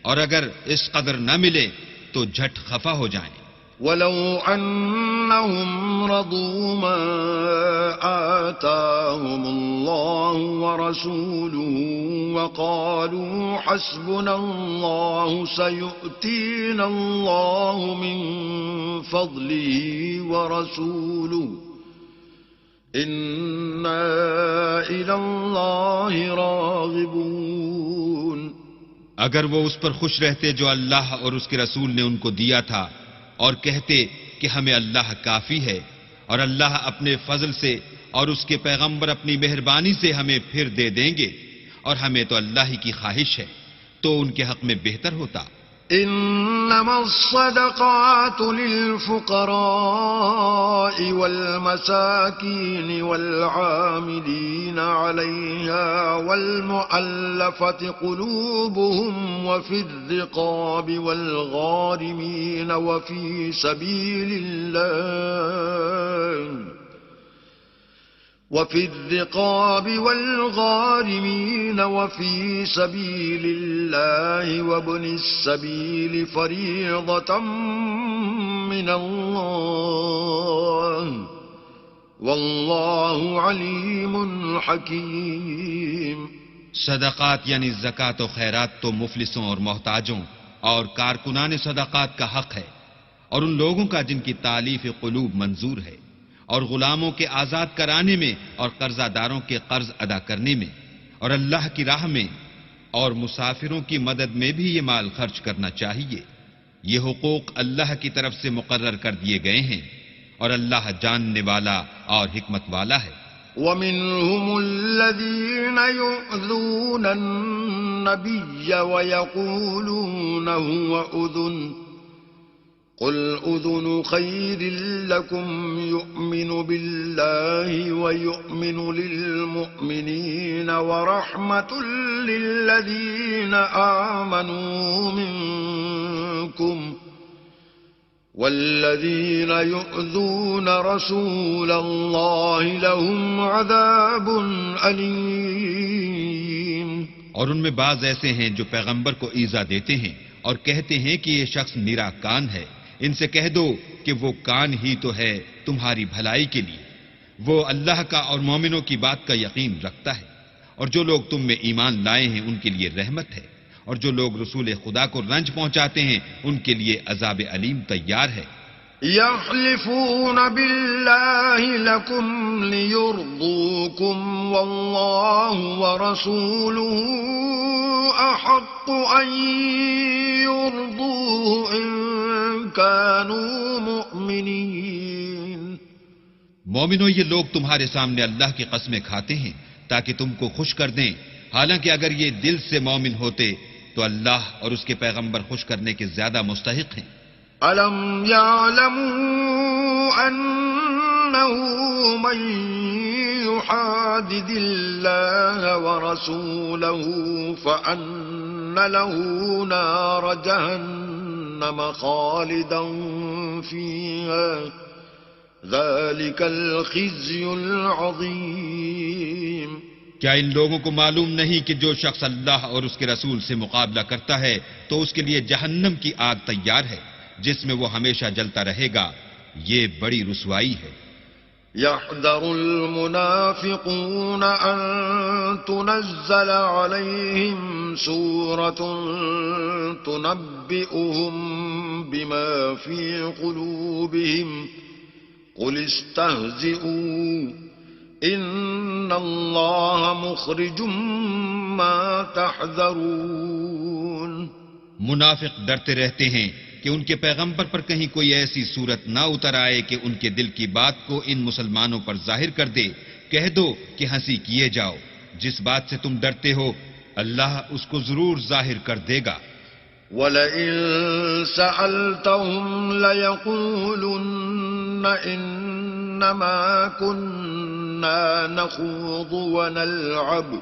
اور اگر اس قدر نہ ملے تو جھٹ خفا ہو جائیں. ولو أنهم رضوا ما آتاهم الله ورسوله وقالوا حسبنا الله سيؤتينا الله من فضله ورسوله إنا إلى الله راغبون. اگر وہ اس پر خوش رہتے جو اللہ اور اس کے رسول نے ان کو دیا تھا اور کہتے کہ ہمیں اللہ کافی ہے اور اللہ اپنے فضل سے اور اس کے پیغمبر اپنی مہربانی سے ہمیں پھر دے دیں گے اور ہمیں تو اللہ ہی کی خواہش ہے تو ان کے حق میں بہتر ہوتا. انما الصدقات للفقراء والمساكين والعاملين عليها والمؤلفة قلوبهم وفي الرقاب والغارمين وفي سبيل الله وابن السبيل فريضة من الله والله عليم حكيم. صدقات یعنی زکوٰۃ و خیرات تو مفلسوں اور محتاجوں اور کارکنان صدقات کا حق ہے اور ان لوگوں کا جن کی تالیف قلوب منظور ہے اور غلاموں کے آزاد کرانے میں اور قرضہ داروں کے قرض ادا کرنے میں اور اللہ کی راہ میں اور مسافروں کی مدد میں بھی یہ مال خرچ کرنا چاہیے. یہ حقوق اللہ کی طرف سے مقرر کر دیے گئے ہیں اور اللہ جاننے والا اور حکمت والا ہے. ومنهم الذين يؤذون النبي ويقولون هو أذن قل أذن خير لكم يؤمن بالله ويؤمن للمؤمنين ورحمة للذين آمنوا منكم والذين يؤذون رسول الله لهم عذاب أليم. اور ان میں بعض ایسے ہیں جو پیغمبر کو ایذا دیتے ہیں اور کہتے ہیں کہ یہ شخص نرا کان ہے. ان سے کہہ دو کہ وہ کان ہی تو ہے تمہاری بھلائی کے لیے. وہ اللہ کا اور مومنوں کی بات کا یقین رکھتا ہے اور جو لوگ تم میں ایمان لائے ہیں ان کے لیے رحمت ہے اور جو لوگ رسول خدا کو رنج پہنچاتے ہیں ان کے لیے عذاب علیم تیار ہے. يحلفون بالله لكم ليرضوكم والله ورسوله أحق أن يرضوه إن كانوا مؤمنين. مومنو یہ لوگ تمہارے سامنے اللہ کی قسمیں کھاتے ہیں تاکہ تم کو خوش کر دیں حالانکہ اگر یہ دل سے مومن ہوتے تو اللہ اور اس کے پیغمبر خوش کرنے کے زیادہ مستحق ہیں. أَلَمْ يَعْلَمُوا أَنَّهُ مَن يُحَادِدِ اللَّهَ وَرَسُولَهُ فَأَنَّ لَهُ نَارَ جَهَنَّمَ خَالِدًا فِيهَا ذَلِكَ الْخِزْيُ الْعَظِيمُ. کیا ان لوگوں کو معلوم نہیں کہ جو شخص اللہ اور اس کے رسول سے مقابلہ کرتا ہے تو اس کے لیے جہنم کی آگ تیار ہے جس میں وہ ہمیشہ جلتا رہے گا یہ بڑی رسوائی ہے۔ يحذر المنافقون أن تنزل عليهم سورة تنبئهم بما في قلوبهم قل استهزئوا إن الله مخرج ما تحذرون۔ منافق ڈرتے رہتے ہیں کہ ان کے پیغمبر پر کہیں کوئی ایسی صورت نہ اتر آئے کہ ان کے دل کی بات کو ان مسلمانوں پر ظاہر کر دے۔ کہہ دو کہ ہنسی کیے جاؤ، جس بات سے تم ڈرتے ہو اللہ اس کو ضرور ظاہر کر دے گا۔ وَلَئِن سَأَلْتَهُمْ لَيَقُولُنَّ إِنَّمَا كُنَّا نَخُوضُ وَنَلْعَبُ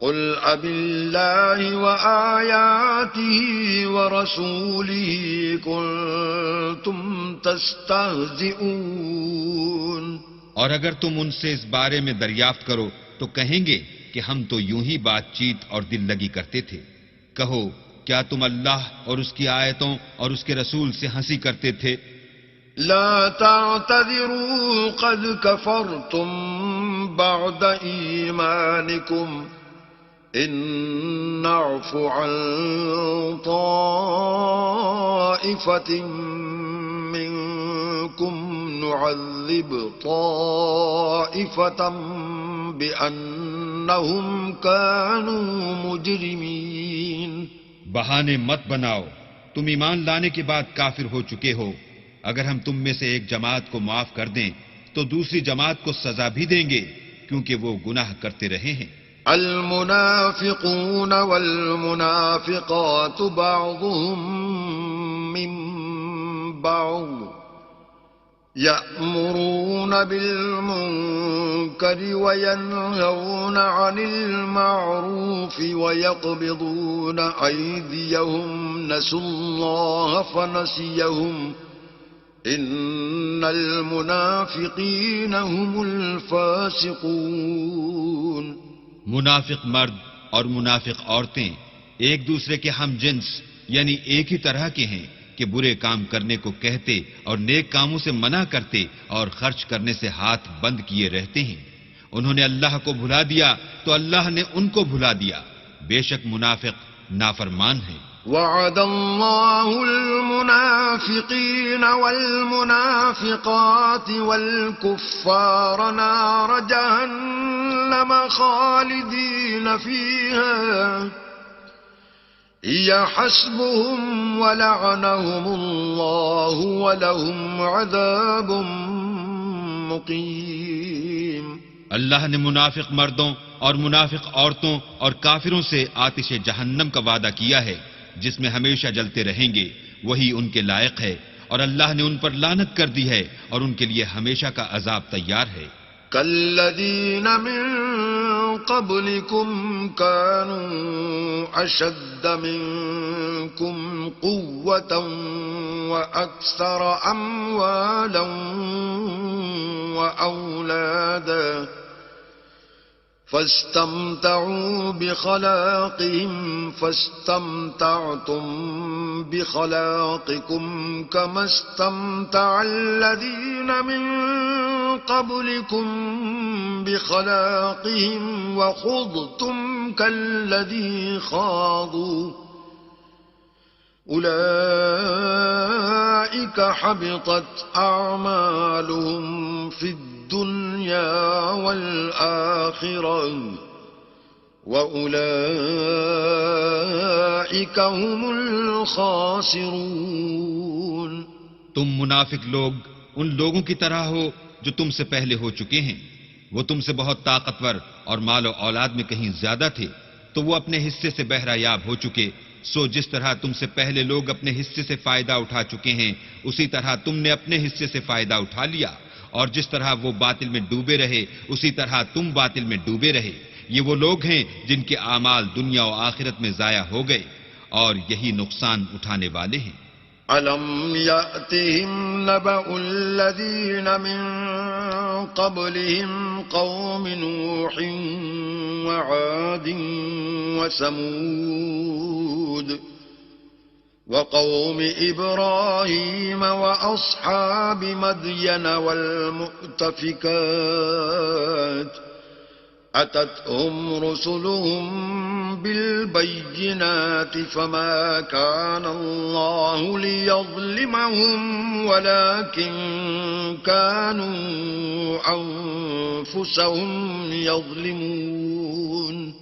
قُلْ أَبِاللَّهِ وَآيَاتِهِ وَرَسُولِهِ كُنتُمْ تَسْتَهْزِئُونَ۔ اور اگر تم ان سے اس بارے میں دریافت کرو تو کہیں گے کہ ہم تو یوں ہی بات چیت اور دل لگی کرتے تھے۔ کہو کیا تم اللہ اور اس کی آیتوں اور اس کے رسول سے ہنسی کرتے تھے؟ لا تعتذروا قد كفرتم بعد إيمانكم إن نعف عن طائفة منكم نعذب طائفة بأنهم كانوا مجرمين۔ بہانے مت بناؤ، تم ایمان لانے کے بعد کافر ہو چکے ہو۔ اگر ہم تم میں سے ایک جماعت کو معاف کر دیں تو دوسری جماعت کو سزا بھی دیں گے کیونکہ وہ گناہ کرتے رہے ہیں۔ المنافقون والمنافقات بعضهم من بعض يأمرون بالمنكر وينهون عن المعروف ويقبضون أيديهم نسوا الله فنسيهم إن المنافقين هم الفاسقون۔ منافق مرد اور منافق عورتیں ایک دوسرے کے ہم جنس یعنی ایک ہی طرح کے ہیں کہ برے کام کرنے کو کہتے اور نیک کاموں سے منع کرتے اور خرچ کرنے سے ہاتھ بند کیے رہتے ہیں۔ انہوں نے اللہ کو بھلا دیا تو اللہ نے ان کو بھلا دیا، بے شک منافق نافرمان ہیں۔ وعد الله المنافقين والمنافقات والكفار نار جهنم خالدين فيها هي حسبهم ولعنهم الله ولهم عذاب مقيم۔ اللہ نے منافق مردوں اور منافق عورتوں اور کافروں سے آتش جہنم کا وعدہ کیا ہے جس میں ہمیشہ جلتے رہیں گے، وہی ان کے لائق ہے، اور اللہ نے ان پر لعنت کر دی ہے اور ان کے لیے ہمیشہ کا عذاب تیار ہے۔ كالذين من قبلكم كانوا أشد منكم قوة وأكثر أموالا وأولادا فاستمتعوا بخلاقهم فاستمتعتم بخلاقكم كما استمتع الذين من قبلكم بخلاقهم وخضتم كالذي خاضوا أولئك حبطت أعمالهم في الدنيا والآخرة وأولئك هم الخاسرون۔ تم منافق لوگ ان لوگوں کی طرح ہو جو تم سے پہلے ہو چکے ہیں، وہ تم سے بہت طاقتور اور مال و اولاد میں کہیں زیادہ تھے تو وہ اپنے حصے سے بہرہ یاب ہو چکے۔ سو جس طرح تم سے پہلے لوگ اپنے حصے سے فائدہ اٹھا چکے ہیں اسی طرح تم نے اپنے حصے سے فائدہ اٹھا لیا، اور جس طرح وہ باطل میں ڈوبے رہے اسی طرح تم باطل میں ڈوبے رہے۔ یہ وہ لوگ ہیں جن کے اعمال دنیا و آخرت میں ضائع ہو گئے اور یہی نقصان اٹھانے والے ہیں۔ أَلَمْ يَأْتِهِمْ نَبَأُ الَّذِينَ مِن قَبْلِهِمْ قَوْمِ نُوحٍ وَعَادٍ وَثَمُودَ وقوم إبراهيم وأصحاب مدين والمؤتفكات أتتهم رسلهم بالبينات فما كان الله ليظلمهم ولكن كانوا أنفسهم يظلمون.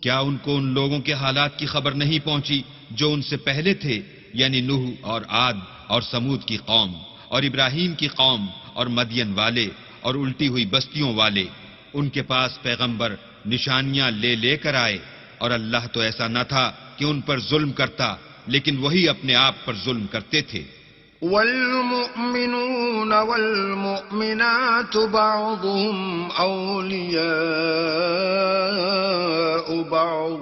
کیا ان کو ان لوگوں کے حالات کی خبر نہیں پہنچی جو ان سے پہلے تھے، یعنی نوح اور عاد اور سمود کی قوم اور ابراہیم کی قوم اور مدین والے اور الٹی ہوئی بستیوں والے؟ ان کے پاس پیغمبر نشانیاں لے کر آئے، اور اللہ تو ایسا نہ تھا کہ ان پر ظلم کرتا، لیکن وہی اپنے آپ پر ظلم کرتے تھے. والمؤمنون والمؤمنات بعضهم أولياء بعض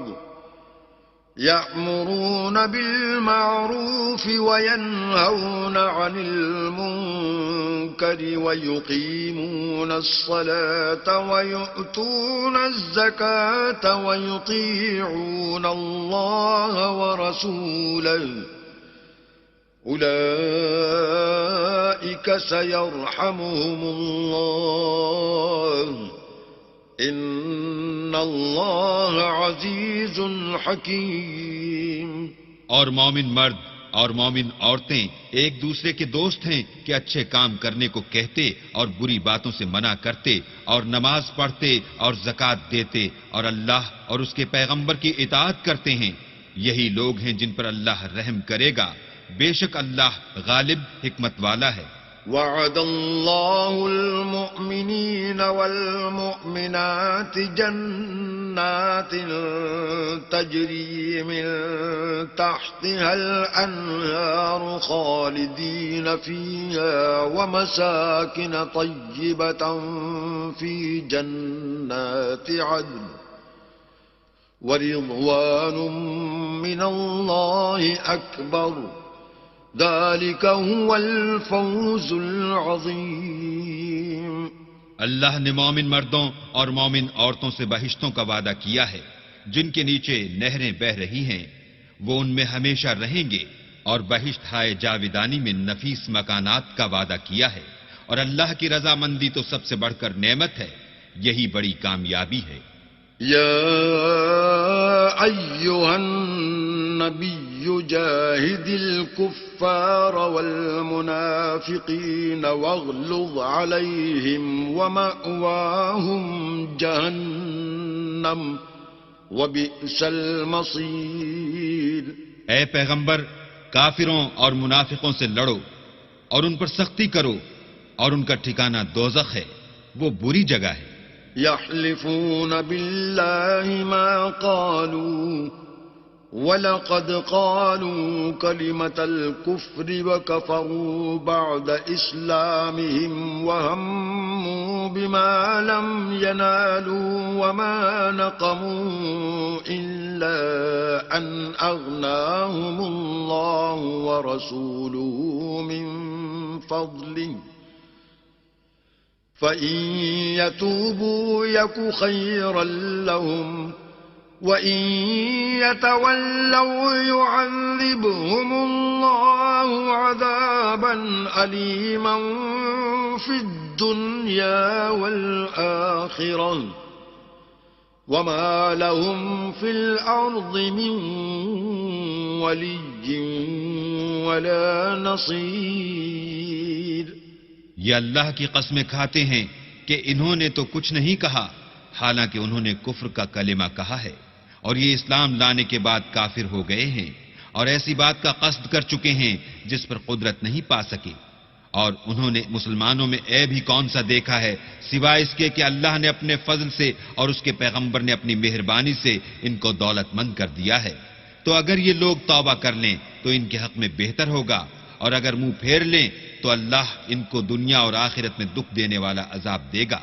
يأمرون بالمعروف وينهون عن المنكر ويقيمون الصلاة ويؤتون الزكاة ويطيعون الله ورسوله أولئك سيرحمهم الله إن الله عزيز حكيم. اور مومن مرد اور مومن عورتیں ایک دوسرے کے دوست ہیں کہ اچھے کام کرنے کو کہتے اور بری باتوں سے منع کرتے اور نماز پڑھتے اور زکوٰۃ دیتے اور اللہ اور اس کے پیغمبر کی اطاعت کرتے ہیں. یہی لوگ ہیں جن پر اللہ رحم کرے گا. بے شک اللہ غالب حکمت والا ہے. وعد الله المؤمنين والمؤمنات جنات تجري من تحتها الأنهار خالدين فيها ومساكن طيبة في جنات عدن ورضوان من الله أكبر ذلك هو الفوز العظيم. اللہ نے مومن مردوں اور مومن عورتوں سے بہشتوں کا وعدہ کیا ہے جن کے نیچے نہریں بہ رہی ہیں، وہ ان میں ہمیشہ رہیں گے، اور بہشت ہائے جاویدانی میں نفیس مکانات کا وعدہ کیا ہے، اور اللہ کی رضامندی تو سب سے بڑھ کر نعمت ہے. یہی بڑی کامیابی ہے. يا أيها النبي جاهد الكفار والمنافقين واغلظ عليهم ومأواهم جهنم وبئس المصير. اے پیغمبر، کافروں اور منافقوں سے لڑو اور ان پر سختی کرو، اور ان کا ٹھکانہ دوزخ ہے، وہ بری جگہ ہے. يحلفون بالله ما قالوا ولقد قالوا كلمة الكفر وكفروا بعد إسلامهم وهموا بما لم ينالوا وما نقموا إلا أن أغناهم الله ورسوله من فضله فإن يتوبوا يك خيرا لهم وإن يتولوا يعذبهم الله عذابا أليما في الدنيا والآخرة وما لهم في الأرض من ولي ولا نصير. یہ اللہ کی قسمیں کھاتے ہیں کہ انہوں نے تو کچھ نہیں کہا، حالانکہ انہوں نے کفر کا کلمہ کہا ہے، اور یہ اسلام لانے کے بعد کافر ہو گئے ہیں، اور ایسی بات کا قصد کر چکے ہیں جس پر قدرت نہیں پا سکے. اور انہوں نے مسلمانوں میں عیب ہی کون سا دیکھا ہے سوائے اس کے کہ اللہ نے اپنے فضل سے اور اس کے پیغمبر نے اپنی مہربانی سے ان کو دولت مند کر دیا ہے. تو اگر یہ لوگ توبہ کر لیں تو ان کے حق میں بہتر ہوگا، اور اگر منہ پھیر لیں تو اللہ ان کو دنیا اور آخرت میں دکھ دینے والا عذاب دے گا،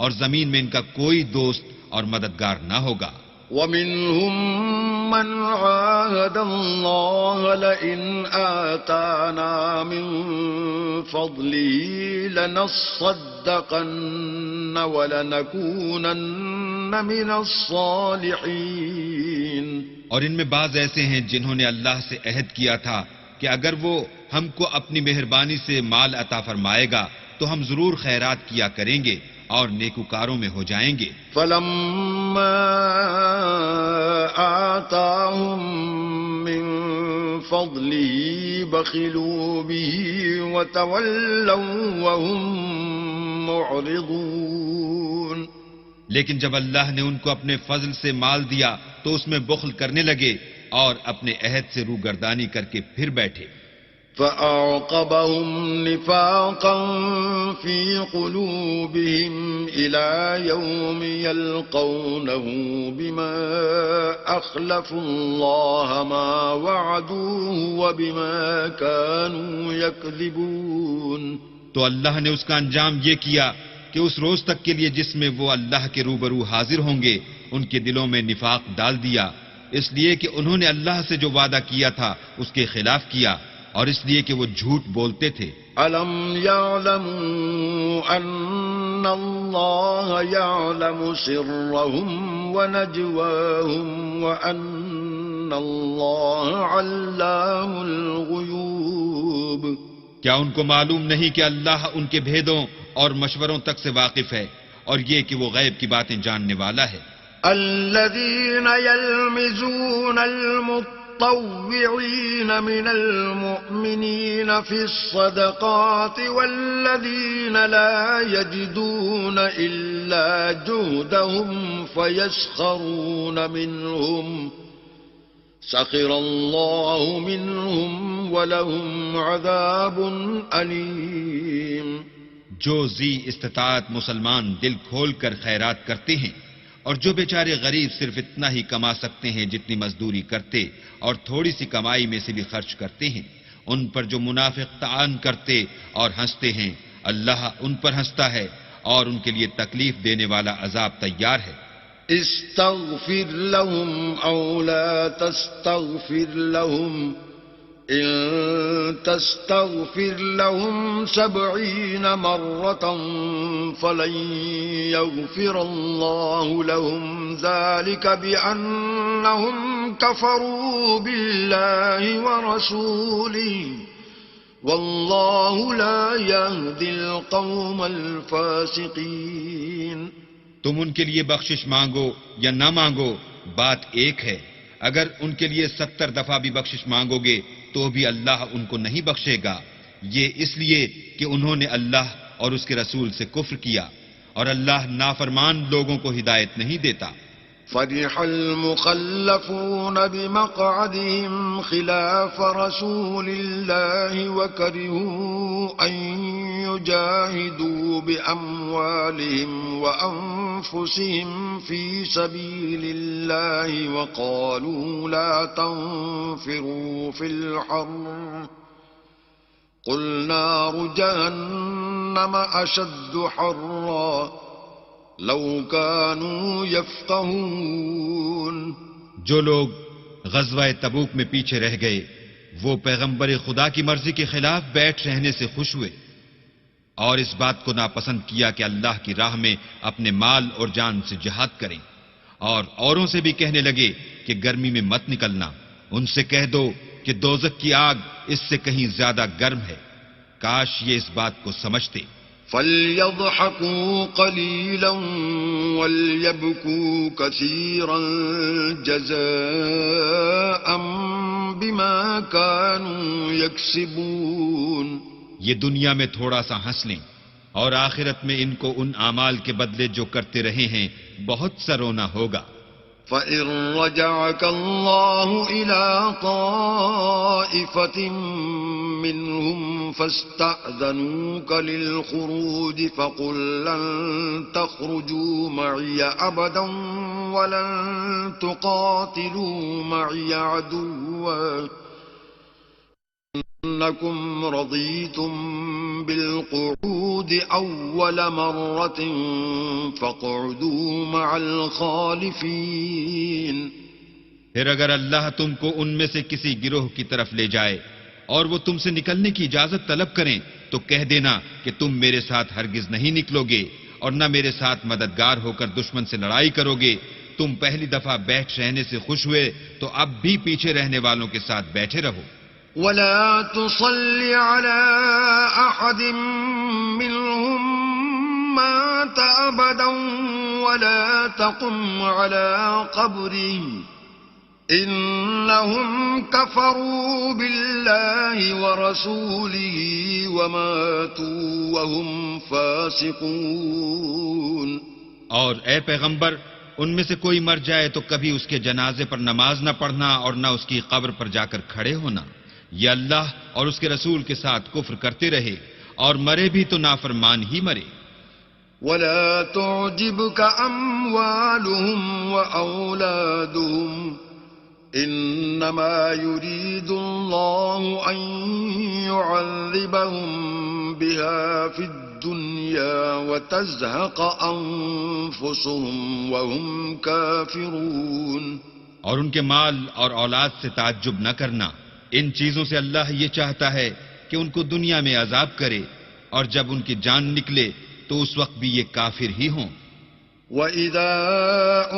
اور زمین میں ان کا کوئی دوست اور مددگار نہ ہوگا. وَمِنْهُمْ مَنْ عَاهَدَ اللَّهَ لَئِنْ آتَانَا مِنْ فَضْلِهِ لَنَصَّدَّقَنَّ وَلَنَكُونَنَّ مِنَ الصَّالِحِينَ. اور ان میں بعض ایسے ہیں جنہوں نے اللہ سے عہد کیا تھا کہ اگر وہ ہم کو اپنی مہربانی سے مال عطا فرمائے گا تو ہم ضرور خیرات کیا کریں گے اور نیکوکاروں میں ہو جائیں گے. فلما آتاهم من فضله بخلوا به وتولوا وهم معرضون. لیکن جب اللہ نے ان کو اپنے فضل سے مال دیا تو اس میں بخل کرنے لگے اور اپنے عہد سے روگردانی کر کے پھر بیٹھے. فأعقبهم نفاقا في قلوبهم إلى يوم يلقونه بما أخلفوا الله ما وعدوه وبما كانوا يكذبون. تو اللہ نے اس کا انجام یہ کیا کہ اس روز تک کے لیے جس میں وہ اللہ کے روبرو حاضر ہوں گے ان کے دلوں میں نفاق ڈال دیا، اس لیے کہ انہوں نے اللہ سے جو وعدہ کیا تھا اس کے خلاف کیا اور اس لیے کہ وہ جھوٹ بولتے تھے. أَلَمْ يَعْلَمُوا أَنَّ اللَّهَ يَعْلَمُ سِرَّهُمْ وَنَجْوَاهُمْ وَأَنَّ اللَّهَ عَلَّامُ الْغُيُوبِ. کیا ان کو معلوم نہیں کہ اللہ ان کے بھیدوں اور مشوروں تک سے واقف ہے اور یہ کہ وہ غیب کی باتیں جاننے والا ہے. الذين يلمزون المطوعين من المؤمنين في الصدقات والذين لا يجدون إلا جهدهم فيسخرون منهم سخر الله منهم ولهم عذاب أليم. جو ذی استطاعت مسلمان دل کھول کر خیرات کرتے ہیں اور جو بیچارے غریب صرف اتنا ہی کما سکتے ہیں جتنی مزدوری کرتے اور تھوڑی سی کمائی میں سے بھی خرچ کرتے ہیں، ان پر جو منافق طعن کرتے اور ہنستے ہیں، اللہ ان پر ہنستا ہے اور ان کے لیے تکلیف دینے والا عذاب تیار ہے. استغفر لهم أو لا تستغفر لهم إن تستغفر لهم 70 مرة فلن يغفر الله لهم ذلك بأنهم كفروا بالله ورسوله والله لا يهدي القوم الفاسقين. تم ان کے لیے بخشش مانگو یا نہ مانگو، بات ایک ہے. اگر ان کے لیے 70 دفعہ بھی بخشش مانگو گے تو بھی اللہ ان کو نہیں بخشے گا، یہ اس لیے کہ انہوں نے اللہ اور اس کے رسول سے کفر کیا اور اللہ نافرمان لوگوں کو ہدایت نہیں دیتا. فرح المخلفون بمقعدهم خلاف رسول الله وكرهوا أن يجاهدوا بأموالهم وأنفسهم في سبيل الله وقالوا لا تنفروا في الحر قل نار جهنم أشد حرا لو كانوا يفقهون. جو لوگ غزوہ تبوک میں پیچھے رہ گئے وہ پیغمبر خدا کی مرضی کے خلاف بیٹھ رہنے سے خوش ہوئے اور اس بات کو ناپسند کیا کہ اللہ کی راہ میں اپنے مال اور جان سے جہاد کریں، اور اوروں سے بھی کہنے لگے کہ گرمی میں مت نکلنا. ان سے کہہ دو کہ دوزخ کی آگ اس سے کہیں زیادہ گرم ہے. کاش یہ اس بات کو سمجھتے. فَلْيَضْحَكُوا قَلِيلًا وَلْيَبْكُوا كَثِيرًا جَزَاءً بِمَا كَانُوا يَكْسِبُونَ. یہ دنیا میں تھوڑا سا ہنس لیں اور آخرت میں ان کو ان اعمال کے بدلے جو کرتے رہے ہیں بہت سا رونا ہوگا. فَإِن رَّجَعَكَ اللَّهُ إِلَىٰ طَائِفَةٍ مِّنْهُمْ فَاسْتَأْذَنُوكَ لِلْخُرُوجِ فَقُل لَّن تَخْرُجُوا مَعِيَ أَبَدًا وَلَن تُقَاتِلُوا مَعِيَ عَدُوًّا إنكم رضيتم بالقعود أول مرة فاقعدوا مع الخالفين. پھر اگر اللہ تم کو ان میں سے کسی گروہ کی طرف لے جائے اور وہ تم سے نکلنے کی اجازت طلب کریں تو کہہ دینا کہ تم میرے ساتھ ہرگز نہیں نکلو گے اور نہ میرے ساتھ مددگار ہو کر دشمن سے لڑائی کرو گے، تم پہلی دفعہ بیٹھ رہنے سے خوش ہوئے تو اب بھی پیچھے رہنے والوں کے ساتھ بیٹھے رہو. ولا تصل على أحد منهم مات أبدا ولا تقم على قبره إنهم كفروا بالله ورسوله وماتوا وهم فاسقون. اور اے پیغمبر، ان میں سے کوئی مر جائے تو کبھی اس کے جنازے پر نماز نہ پڑھنا اور نہ اس کی قبر پر جا کر کھڑے ہونا. یہ اللہ اور اس کے رسول کے ساتھ کفر کرتے رہے اور مرے بھی تو نافرمان ہی مرے. ولا تعجبك أموالهم وأولادهم إنما يريد الله أن يعذبهم بها في الدنيا وتزهق أنفسهم وهم كافرون. اور ان کے مال اور اولاد سے تعجب نہ کرنا. ان چیزوں سے اللہ یہ چاہتا ہے کہ ان کو دنیا میں عذاب کرے اور جب ان کی جان نکلے تو اس وقت بھی یہ کافر ہی ہوں. وَإِذَا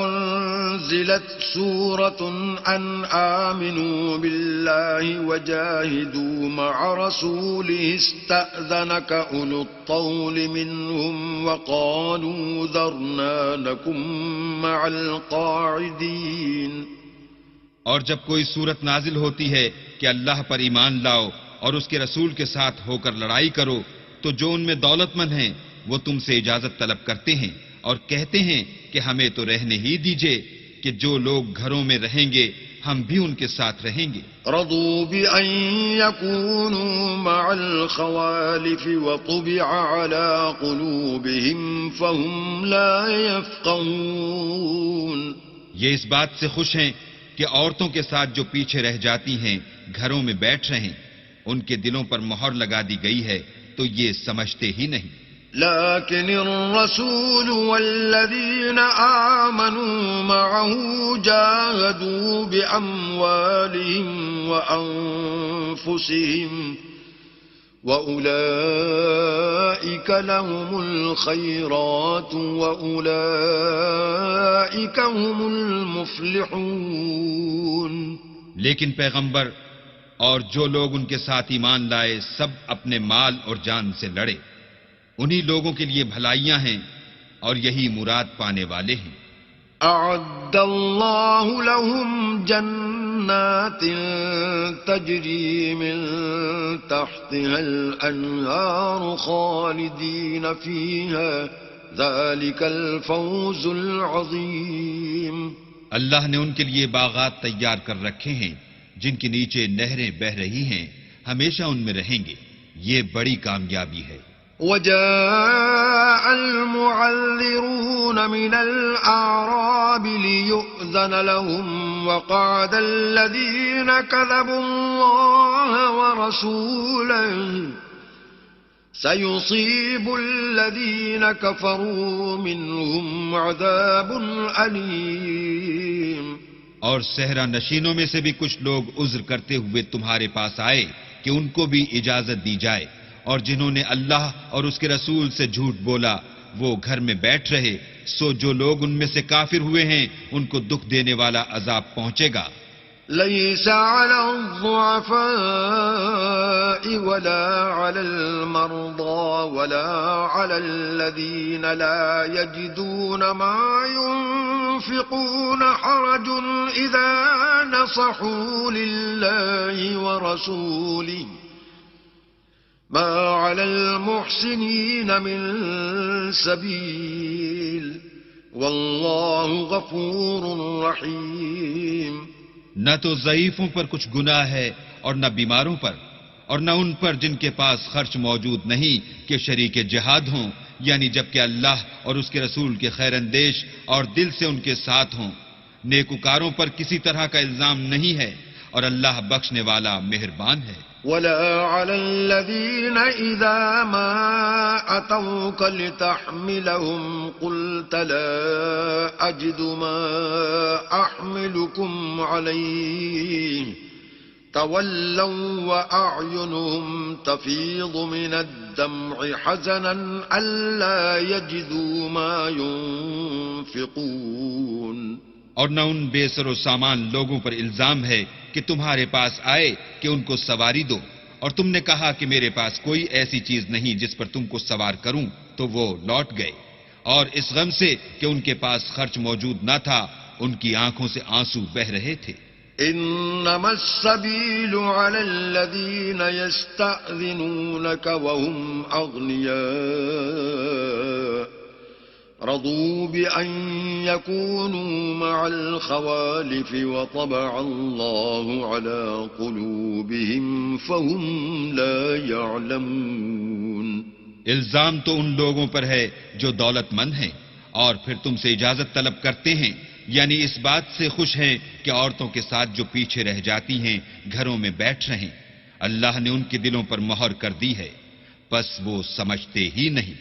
أُنزِلَتْ سُورَةٌ أَنْ آمِنُوا بِاللَّهِ وَجَاهِدُوا مَعَ رَسُولِهِ اسْتَأْذَنَكَ أُولُو الطَّوْلِ مِنْهُمْ وَقَالُوا ذَرْنَا نَكُن مَّعَ الْقَاعِدِينَ. اور جب کوئی صورت نازل ہوتی ہے کہ اللہ پر ایمان لاؤ اور اس کے رسول کے ساتھ ہو کر لڑائی کرو تو جو ان میں دولت مند ہیں وہ تم سے اجازت طلب کرتے ہیں اور کہتے ہیں کہ ہمیں تو رہنے ہی دیجئے کہ جو لوگ گھروں میں رہیں گے ہم بھی ان کے ساتھ رہیں گے. رضوا بأن يكونوا مع الخوالف وطبع على قلوبهم فهم لا يفقهون. یہ اس بات سے خوش ہیں کہ عورتوں کے ساتھ جو پیچھے رہ جاتی ہیں گھروں میں بیٹھ رہیں، ان کے دلوں پر مہر لگا دی گئی ہے تو یہ سمجھتے ہی نہیں. لكن الرسول والذين آمنوا معه جاهدوا بأموالهم وأنفسهم وأولئك لهم الخيرات وأولئك هم المفلحون. لیکن پیغمبر اور جو لوگ ان کے ساتھ ایمان لائے سب اپنے مال اور جان سے لڑے، انہی لوگوں کے لیے بھلائیاں ہیں اور یہی مراد پانے والے ہیں. اعد اللہ لهم جنات تجری من تحتها الانہار خالدین فیها ذلك الفوز العظیم. اللہ نے ان کے لیے باغات تیار کر رکھے ہیں جن کے نیچے نہریں بہہ رہی ہیں، ہمیشہ ان میں رہیں گے، یہ بڑی کامیابی ہے. وجاء المعذرون من الأعراب ليؤذن لهم وقعد الذين كذبوا الله ورسوله سيصيب الذين كفروا منهم عذاب أليم. اور صحرا نشینوں میں سے بھی کچھ لوگ عذر کرتے ہوئے تمہارے پاس آئے کہ ان کو بھی اجازت دی جائے، اور جنہوں نے اللہ اور اس کے رسول سے جھوٹ بولا وہ گھر میں بیٹھ رہے، سو جو لوگ ان میں سے کافر ہوئے ہیں ان کو دکھ دینے والا عذاب پہنچے گا. ليس على الضعفاء ولا على المرضى ولا على الذين لا يجدون ما ينفقون حرج إذا نصحوا لله ورسوله ما على المحسنين من سبيل والله غفور رحيم. نہ تو ضعیفوں پر کچھ گناہ ہے اور نہ بیماروں پر، اور نہ ان پر جن کے پاس خرچ موجود نہیں کہ شریک جہاد ہوں، یعنی جبکہ اللہ اور اس کے رسول کے خیر اندیش اور دل سے ان کے ساتھ ہوں. نیکوکاروں پر کسی طرح کا الزام نہیں ہے اور اللہ بخشنے والا مہربان ہے. ولا على الذين إذا ما أتوك لتحملهم قلت لا أجد ما أحملكم عليه تولوا وأعينهم تفيض من الدمع حزنا ألا يجدوا ما ينفقون. اور نہ ان بے سر و سامان لوگوں پر الزام ہے کہ تمہارے پاس آئے کہ ان کو سواری دو، اور تم نے کہا کہ میرے پاس کوئی ایسی چیز نہیں جس پر تم کو سوار کروں، تو وہ لوٹ گئے، اور اس غم سے کہ ان کے پاس خرچ موجود نہ تھا ان کی آنکھوں سے آنسو بہ رہے تھے۔ إنما السبيل على الذين يستأذنونك وهم أغنياء رضوا بأن يكونوا مع الخوالف وطبع الله على قلوبهم فهم لا يعلمون۔ الزام تو ان لوگوں پر ہے جو دولت مند ہیں اور پھر تم سے اجازت طلب کرتے ہیں، یعنی اس بات سے خوش ہیں کہ عورتوں کے ساتھ جو پیچھے رہ جاتی ہیں گھروں میں بیٹھ رہیں۔ اللہ نے ان کے دلوں پر مہر کر دی ہے، بس وہ سمجھتے ہی نہیں۔